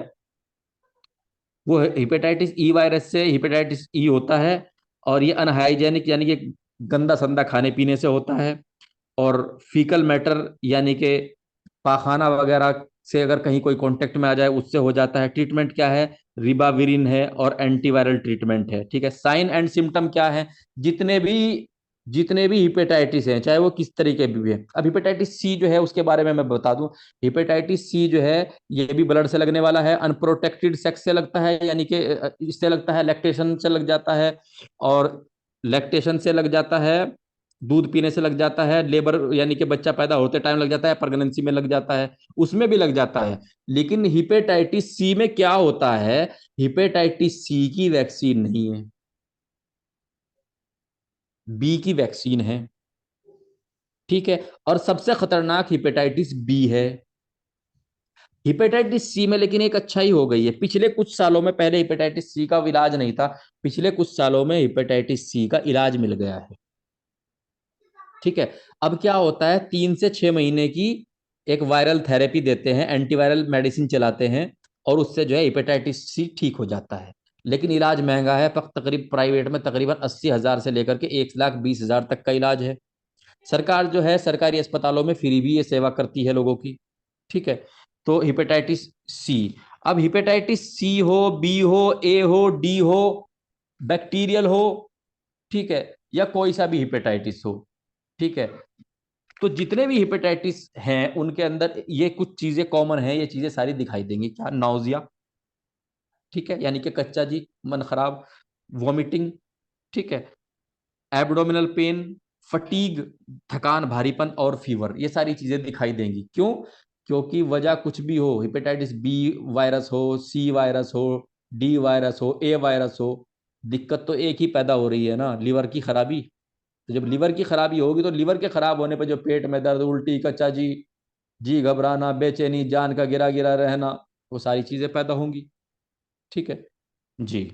वो हेपेटाइटिस ई वायरस से हेपेटाइटिस ई होता है। और ये अनहाइजेनिक यानी कि गंदा संदा खाने पीने से होता है। और फीकल मैटर यानी कि पाखाना वगैरह से अगर कहीं कोई कांटेक्ट में आ जाए उससे हो जाता है। ट्रीटमेंट क्या है? रिबाविरिन है और एंटीवायरल ट्रीटमेंट है। ठीक है। साइन एंड सिम्टम क्या है? जितने भी जितने भी हिपेटाइटिस हैं, चाहे वो किस तरीके भी है। अब हिपेटाइटिस सी जो है उसके बारे में मैं बता दूं। हिपेटाइटिस सी जो है ये भी ब्लड से लगने वाला है, अनप्रोटेक्टेड सेक्स से लगता है, यानी कि इससे लगता है, लैक्टेशन से लग जाता है। और लैक्टेशन से लग जाता है, दूध पीने से लग जाता है, लेबर यानी कि बच्चा पैदा होते टाइम लग जाता है, प्रेगनेंसी में लग जाता है, उसमें भी लग जाता है। लेकिन हिपेटाइटिस सी में क्या होता है? हिपेटाइटिस सी की वैक्सीन नहीं है, बी की वैक्सीन है। ठीक है। और सबसे खतरनाक हिपेटाइटिस बी है। हिपेटाइटिस सी में लेकिन एक अच्छाई हो गई है पिछले कुछ सालों में। पहले हिपेटाइटिस सी का इलाज नहीं था, पिछले कुछ सालों में हिपेटाइटिस सी का इलाज मिल गया है। ठीक है। अब क्या होता है, 3 से 6 महीने की एक वायरल थेरेपी देते हैं, एंटीवायरल मेडिसिन चलाते हैं, और उससे जो है हेपेटाइटिस सी ठीक हो जाता है। लेकिन इलाज महंगा है, तकरीब प्राइवेट में तकरीबन 80,000 से लेकर के 1,20,000 तक का इलाज है। सरकार जो है सरकारी अस्पतालों में फ्री भी ये सेवा करती है लोगों की। ठीक है। तो हिपेटाइटिस सी। अब हिपेटाइटिस सी हो, बी हो, ए हो, डी हो, बैक्टीरियल हो, ठीक है, या कोई सा भी हिपेटाइटिस हो। ठीक है। तो जितने भी हिपेटाइटिस हैं उनके अंदर ये कुछ चीजें कॉमन हैं, ये चीजें सारी दिखाई देंगी। क्या? नाउजिया, ठीक है, यानी कि कच्चा जी, मन खराब, वॉमिटिंग, ठीक है, एब्डोमिनल पेन, फटीग, थकान, भारीपन और फीवर, ये सारी चीजें दिखाई देंगी। क्यों? क्योंकि वजह कुछ भी हो, हेपेटाइटिस बी वायरस हो, सी वायरस हो, डी वायरस हो, ए वायरस हो, दिक्कत तो एक ही पैदा हो रही है ना, लीवर की खराबी। तो जब लीवर की खराबी होगी तो लीवर के खराब होने पर जो पेट में दर्द, उल्टी, कच्चा जी घबराना, बेचैनी, जान का गिरा गिरा रहना, वो सारी चीजें पैदा होंगी। ठीक है जी।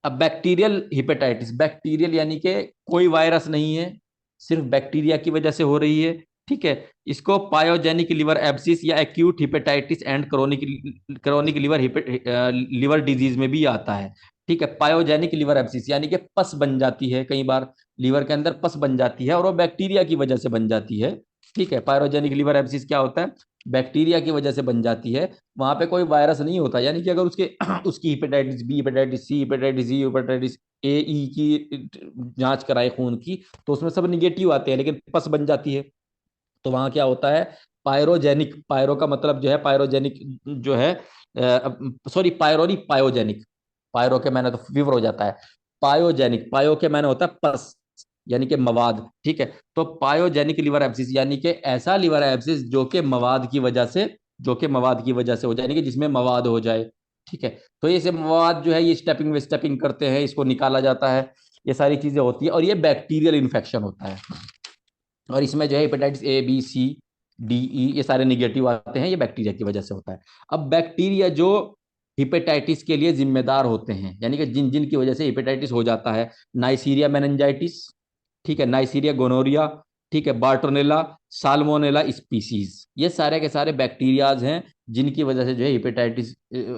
अब बैक्टीरियल हिपेटाइटिस, बैक्टीरियल यानी कि कोई वायरस नहीं है, सिर्फ बैक्टीरिया की वजह से हो रही है। ठीक है। इसको पायोजेनिक लिवर एब्सिस या acute hepatitis and chronic chronic liver disease में भी आता है। ठीक है। पायोजेनिक लिवर एब्सिस यानी कि पस बन जाती है, कई बार लीवर के अंदर पस बन जाती है और वो बैक्टीरिया की वजह से बन जाती है। ठीक है। पायरोजेनिक लिवर एब्सिस क्या होता है? बैक्टीरिया की वजह से बन जाती है। वहां पे कोई वायरस नहीं होता, यानी कि अगर उसके उसकी hepatitis B, hepatitis C, hepatitis E, hepatitis A, E की जांच कराए खून की, तो उसमें सब निगेटिव आते हैं, लेकिन पस बन जाती है। तो वहां क्या होता है? पायरोजेनिक, पायरो का मतलब जो है पायरोजेनिक जो है, सॉरी पायरोनी, पायोजेनिक, पायरो के मैंने तो फीवर हो जाता है। पायोजेनिक, पायो के मैंने होता है पस, यानी कि मवाद। ठीक है। तो पायोजेनिक लिवर एब्सिस यानी कि ऐसा लिवर एब्सिस जो कि मवाद की वजह से हो जाए, यानी कि जिसमें मवाद हो जाए। ठीक है। तो ये मवाद जो है ये स्टेपिंग वे स्टेपिंग करते हैं, इसको निकाला जाता है, ये सारी चीजें होती है, और ये बैक्टीरियल इन्फेक्शन होता है। और इसमें जो है hepatitis A, B, C, D, E, ये सारे निगेटिव आते हैं, ये बैक्टीरिया की वजह से होता है। अब बैक्टीरिया जो हिपेटाइटिस के लिए जिम्मेदार होते हैं, यानी कि जिन जिन की वजह से हिपेटाइटिस हो जाता है, नाइसीरिया मेनिंजाइटिस, ठीक है, नाइसीरिया गोनोरिया, ठीक है, बार्टोनेला, साल्मोनेला स्पीसीज, ये सारे के सारे बैक्टीरियाज हैं जिनकी वजह से जो है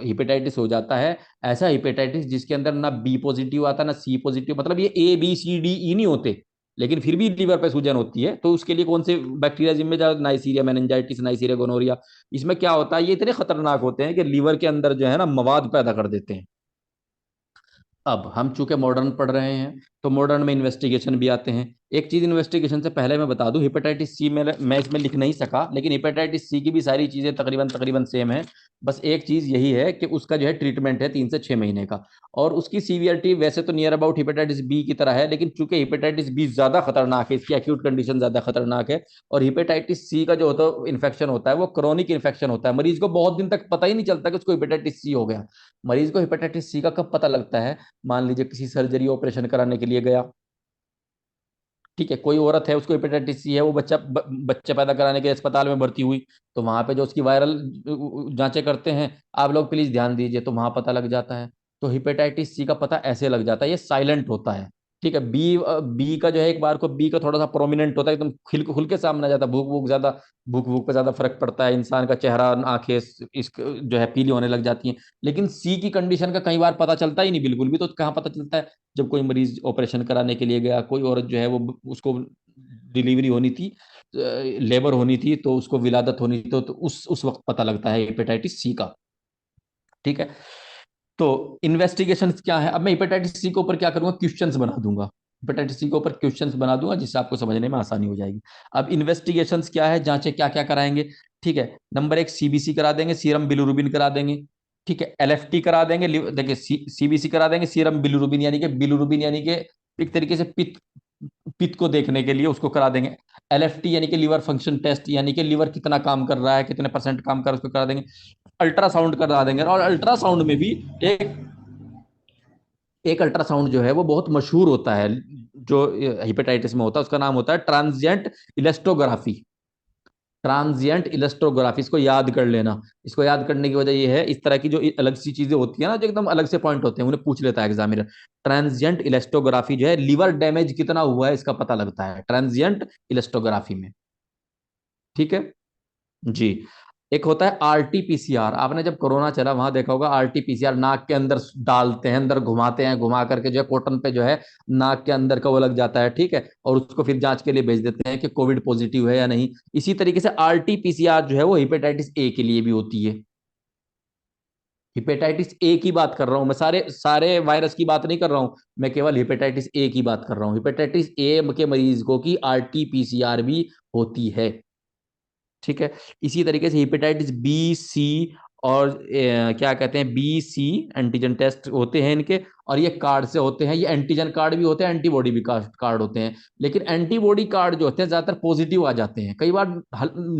हिपेटाइटिस हो जाता है। ऐसा हिपेटाइटिस जिसके अंदर ना बी पॉजिटिव आता ना सी पॉजिटिव, मतलब ये ए बी सी डी ई नहीं होते, लेकिन फिर भी लीवर पे सूजन होती है, तो उसके लिए कौन से बैक्टीरिया जिम्मेदार? Neisseria meningitis, Neisseria gonorrhoea. इसमें क्या होता है, ये इतने खतरनाक होते हैं कि लीवर के अंदर जो है ना मवाद पैदा कर देते हैं। अब हम चूंकि मॉडर्न पढ़ रहे हैं, तो मॉडर्न में इन्वेस्टिगेशन भी आते हैं। एक चीज इन्वेस्टिगेशन से पहले मैं बता दूं, हेपेटाइटिस सी में मैं इसमें लिख नहीं सका, लेकिन हेपेटाइटिस सी की भी सारी चीजें तकरीबन तकरीबन सेम है। बस एक चीज यही है कि उसका जो है ट्रीटमेंट है 3 से 6 महीने का, और उसकी सीवियरिटी वैसे तो नियर अबाउट हेपेटाइटिस बी की तरह है, लेकिन चूंकि हेपेटाइटिस बी ज्यादा खतरनाक है, इसकी एक्यूट कंडीशन ज्यादा खतरनाक है। और हेपेटाइटिस सी का जो होता है इन्फेक्शन होता है वो क्रॉनिक इन्फेक्शन होता है, मरीज को बहुत दिन तक पता ही नहीं चलता कि उसको हेपेटाइटिस सी हो गया। मरीज को हेपेटाइटिस सी का कब पता लगता है? मान लीजिए किसी सर्जरी ऑपरेशन कराने के लिए गया, ठीक है, कोई औरत है उसको हेपेटाइटिस सी है, वो बच्चे पैदा कराने के अस्पताल में भर्ती हुई, तो वहां पे जो उसकी वायरल जांचें करते हैं, आप लोग प्लीज ध्यान दीजिए, तो वहां पता लग जाता है। तो हेपेटाइटिस सी का पता ऐसे लग जाता है, ये साइलेंट होता है। ठीक है, बी बी का जो है एक बार को बी का थोड़ा सा प्रोमिनेंट होता है, एकदम खुल के सामने आ जाता है, भूख भूख पे ज्यादा फर्क पड़ता है, इंसान का चेहरा आंखें इस जो है पीली होने लग जाती हैं। लेकिन सी की कंडीशन का कई बार पता चलता ही नहीं बिल्कुल भी, तो कहाँ पता चलता है? जब कोई मरीज ऑपरेशन कराने के लिए गया, कोई औरत जो है वो उसको डिलीवरी होनी थी, लेबर होनी थी, तो उसको विलादत होनी थी, तो उस वक्त पता लगता है हेपेटाइटिस सी का। ठीक है, तो इन्वेस्टिगेशन क्या है? अब मैं हेपेटाइटिस सी के ऊपर क्या करूंगा, क्वेश्चंस बना दूंगा। हेपेटाइटिस सी के ऊपर क्वेश्चंस बना दूंगा, जिससे आपको समझने में आसानी हो जाएगी। अब इन्वेस्टिगेशंस क्या है, जांचें क्या क्या कराएंगे? ठीक है, नंबर एक, सीबीसी करा देंगे, सीरम बिलिरुबिन करा देंगे। ठीक है, एलएफटी करा देंगे, देखिए सीबीसी करा देंगे, सीरम बिलिरुबिन यानी कि बिलिरुबिन यानी कि एक तरीके से पित्त पित्त को देखने के लिए उसको करा देंगे। एलएफटी यानी कि लीवर फंक्शन टेस्ट, यानी कि लीवर कितना काम कर रहा है, कितने परसेंट काम कर रहा है, उसको करा देंगे। अल्ट्रासाउंड करा देंगे, और अल्ट्रासाउंड में भी एक एक अल्ट्रासाउंड जो है वो बहुत मशहूर होता है, जो हेपेटाइटिस में होता है, उसका नाम होता है ट्रांजिएंट इलेस्टोग्राफी। ट्रांजिएंट इलेस्ट्रोग्राफी, इसको याद कर लेना। इसको याद करने की वजह यह है, इस तरह की जो अलग सी चीजें होती है ना, जो एकदम अलग से पॉइंट होते हैं, उन्हें पूछ लेता है एग्जामिनर। ट्रांजिएंट इलेस्टोग्राफी जो है, लीवर डैमेज कितना हुआ है इसका पता लगता है ट्रांजिएंट इलेस्टोग्राफी में। ठीक है जी। एक होता है आरटीपीसीआर, आपने जब कोरोना चला वहां देखा होगा, आरटीपीसीआर नाक के अंदर डालते हैं, अंदर घुमाते हैं, घुमा करके जो है कॉटन पे जो है नाक के अंदर का वो लग जाता है। ठीक है, और उसको फिर जांच के लिए भेज देते हैं कि कोविड पॉजिटिव है या नहीं। इसी तरीके से आरटीपीसीआर जो है वो हेपेटाइटिस ए के लिए भी होती है। हेपेटाइटिस ए की बात कर रहा हूं मैं, सारे सारे वायरस की बात नहीं कर रहा हूं, मैं केवल हेपेटाइटिस ए की बात कर रहा हूं। हेपेटाइटिस ए के मरीज को की आरटीपीसीआर भी होती है। ठीक है, इसी तरीके से हेपेटाइटिस बी, सी और क्या कहते हैं, बी सी एंटीजन टेस्ट होते हैं इनके, और ये कार्ड से होते हैं। ये एंटीजन कार्ड भी होते हैं, एंटीबॉडी भी कार्ड होते हैं। लेकिन एंटीबॉडी कार्ड जो होते हैं ज्यादातर पॉजिटिव आ जाते हैं, कई बार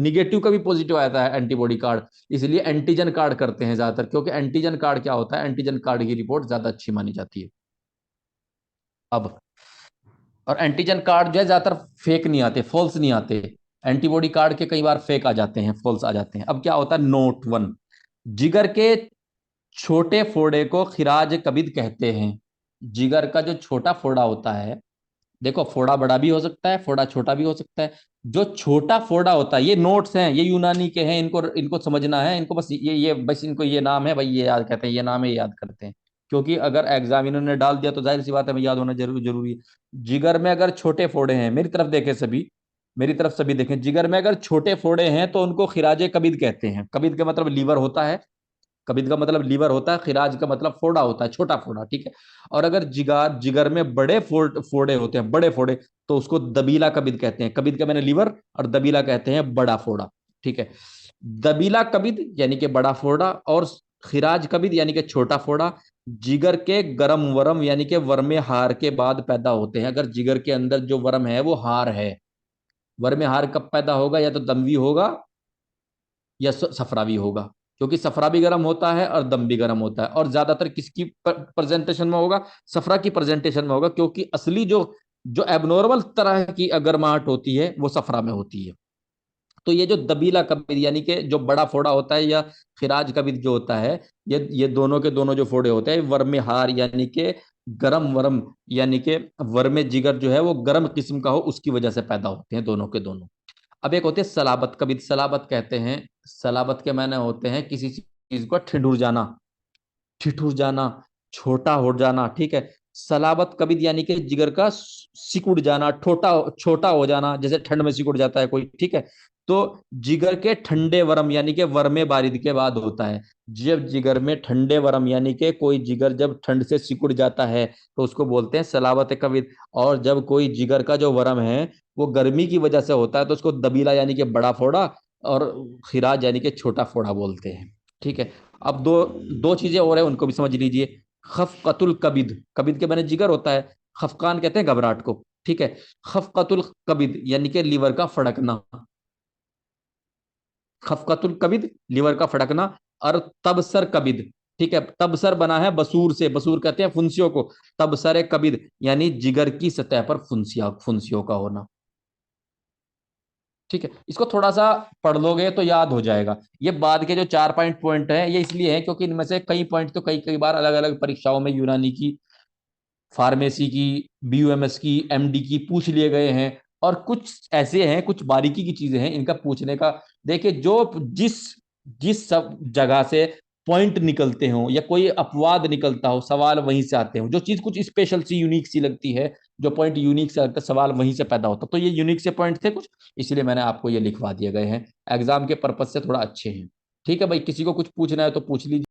निगेटिव का भी पॉजिटिव आता है एंटीबॉडी कार्ड, इसलिए एंटीजन कार्ड करते हैं ज्यादातर, क्योंकि एंटीजन कार्ड क्या होता है, एंटीजन कार्ड की रिपोर्ट ज्यादा अच्छी मानी जाती है। अब और एंटीजन कार्ड जो है ज्यादातर फेक नहीं आते, फॉल्स नहीं आते। एंटीबॉडी कार्ड के कई बार फेक आ जाते हैं, फॉल्स आ जाते हैं। अब क्या होता है, नोट वन, जिगर के छोटे फोड़े को खिराज कबिद कहते हैं। जिगर का जो छोटा फोड़ा होता है, देखो फोड़ा बड़ा भी हो सकता है, फोड़ा छोटा भी हो सकता है। जो छोटा फोड़ा होता है, ये नोट्स हैं, ये यूनानी के हैं, इनको इनको समझना है, इनको बस ये बस इनको ये नाम है भाई, ये याद कहते हैं, ये नाम है, ये याद करते हैं। क्योंकि अगर एग्जामिनर ने डाल दिया तो जाहिर सी बात है भाई, याद होना जरूरी है। जिगर में अगर छोटे फोड़े हैं, मेरी तरफ देखें सभी, मेरी तरफ सभी देखें, जिगर में अगर छोटे फोड़े हैं तो उनको खिराजे कबिद कहते हैं। कबिद का मतलब लीवर होता है, कबिद का मतलब लीवर होता है, खिराज का मतलब फोड़ा होता है, छोटा फोड़ा। ठीक है, और अगर जिगर जिगर में बड़े फोड़े होते हैं, बड़े फोड़े, तो उसको दबीला कबिद कहते हैं। कबिद का मैंने लीवर, और दबीला कहते हैं बड़ा फोड़ा। ठीक है, दबीला कबिद यानी कि बड़ा फोड़ा, और खिराज कबिद यानी कि छोटा फोड़ा, जिगर के गरम वर्म यानी कि वर्मे हार के बाद पैदा होते हैं। अगर जिगर के अंदर जो वर्म है वो हार है, वर्मे हार कब पैदा होगा, या तो दम्वी होगा या सफरा भी होगा, क्योंकि सफरा भी गर्म होता है और दम भी गर्म होता है। और ज्यादातर किसकी प्रेजेंटेशन में होगा, सफरा की प्रेजेंटेशन में होगा, क्योंकि असली जो जो एबनॉर्मल तरह की गर्माहट होती है वो सफरा में होती है। तो ये जो दबीला कबीर यानी कि जो बड़ा फोड़ा होता है, या खिराज कबीर जो होता है, ये दोनों के दोनों जो फोड़े होते हैं, वर्मे हार यानी कि गरम वर्म, यानी कि वर्मे जिगर जो है वो गर्म किस्म का हो, उसकी वजह से पैदा होते हैं दोनों के दोनों। अब एक होते हैं सलाबत कबित, सलाबत कहते हैं, सलाबत के मायने होते हैं किसी चीज को ठिठुर जाना, ठिठुर जाना, छोटा हो जाना। ठीक है, सलाबत कबिद यानी कि जिगर का सिकुड़ जाना, छोटा छोटा हो जाना, जैसे ठंड में सिकुड़ जाता है कोई, ठीक है। तो जिगर के ठंडे वर्म यानी कि वर्मे बारिद के बाद होता है। जब जिगर में ठंडे वर्म यानी कि कोई जिगर जब ठंड से सिकुड़ जाता है तो उसको बोलते हैं सलाबत कबिद। और जब कोई जिगर का जो वर्म है वो गर्मी की वजह से होता है तो उसको दबीला यानी कि बड़ा फोड़ा, और खिराज यानी कि छोटा फोड़ा बोलते हैं। ठीक है। अब दो दो चीजें और है, उनको भी समझ लीजिए। खफकतुल कबिद, कबिद के बने जिगर होता है, खफकान कहते हैं घबराहट को, ठीक है। खफकतुल कबिद यानी कि लीवर का फड़कना, खफकतुल कबिद लीवर का फड़कना। और तबसर कबिद, ठीक है। तबसर बना है बसूर से, बसूर कहते हैं फुंसियों को। तबसर कबिद यानी जिगर की सतह पर फुंसिया फुंसियों का होना। ठीक है, इसको थोड़ा सा पढ़ लोगे तो याद हो जाएगा। ये बाद के जो 4 पॉइंट हैं ये इसलिए हैं क्योंकि इनमें से कई पॉइंट तो कई कई बार अलग अलग परीक्षाओं में यूनानी की, फार्मेसी की, बीयूएमएस की, एमडी की पूछ लिए गए हैं। और कुछ ऐसे हैं, कुछ बारीकी की चीजें हैं इनका पूछने का। देखिए, जो जिस जिस सब जगह से पॉइंट निकलते हो या कोई अपवाद निकलता हो, सवाल वहीं से आते हो। जो चीज कुछ स्पेशल सी, यूनिक सी लगती है, जो पॉइंट यूनिक से लगता है, सवाल वहीं से पैदा होता। तो ये यूनिक से पॉइंट थे कुछ, इसलिए मैंने आपको ये लिखवा दिए गए हैं। एग्जाम के पर्पज से थोड़ा अच्छे हैं। ठीक है भाई, किसी को कुछ पूछना है तो पूछ लीजिए।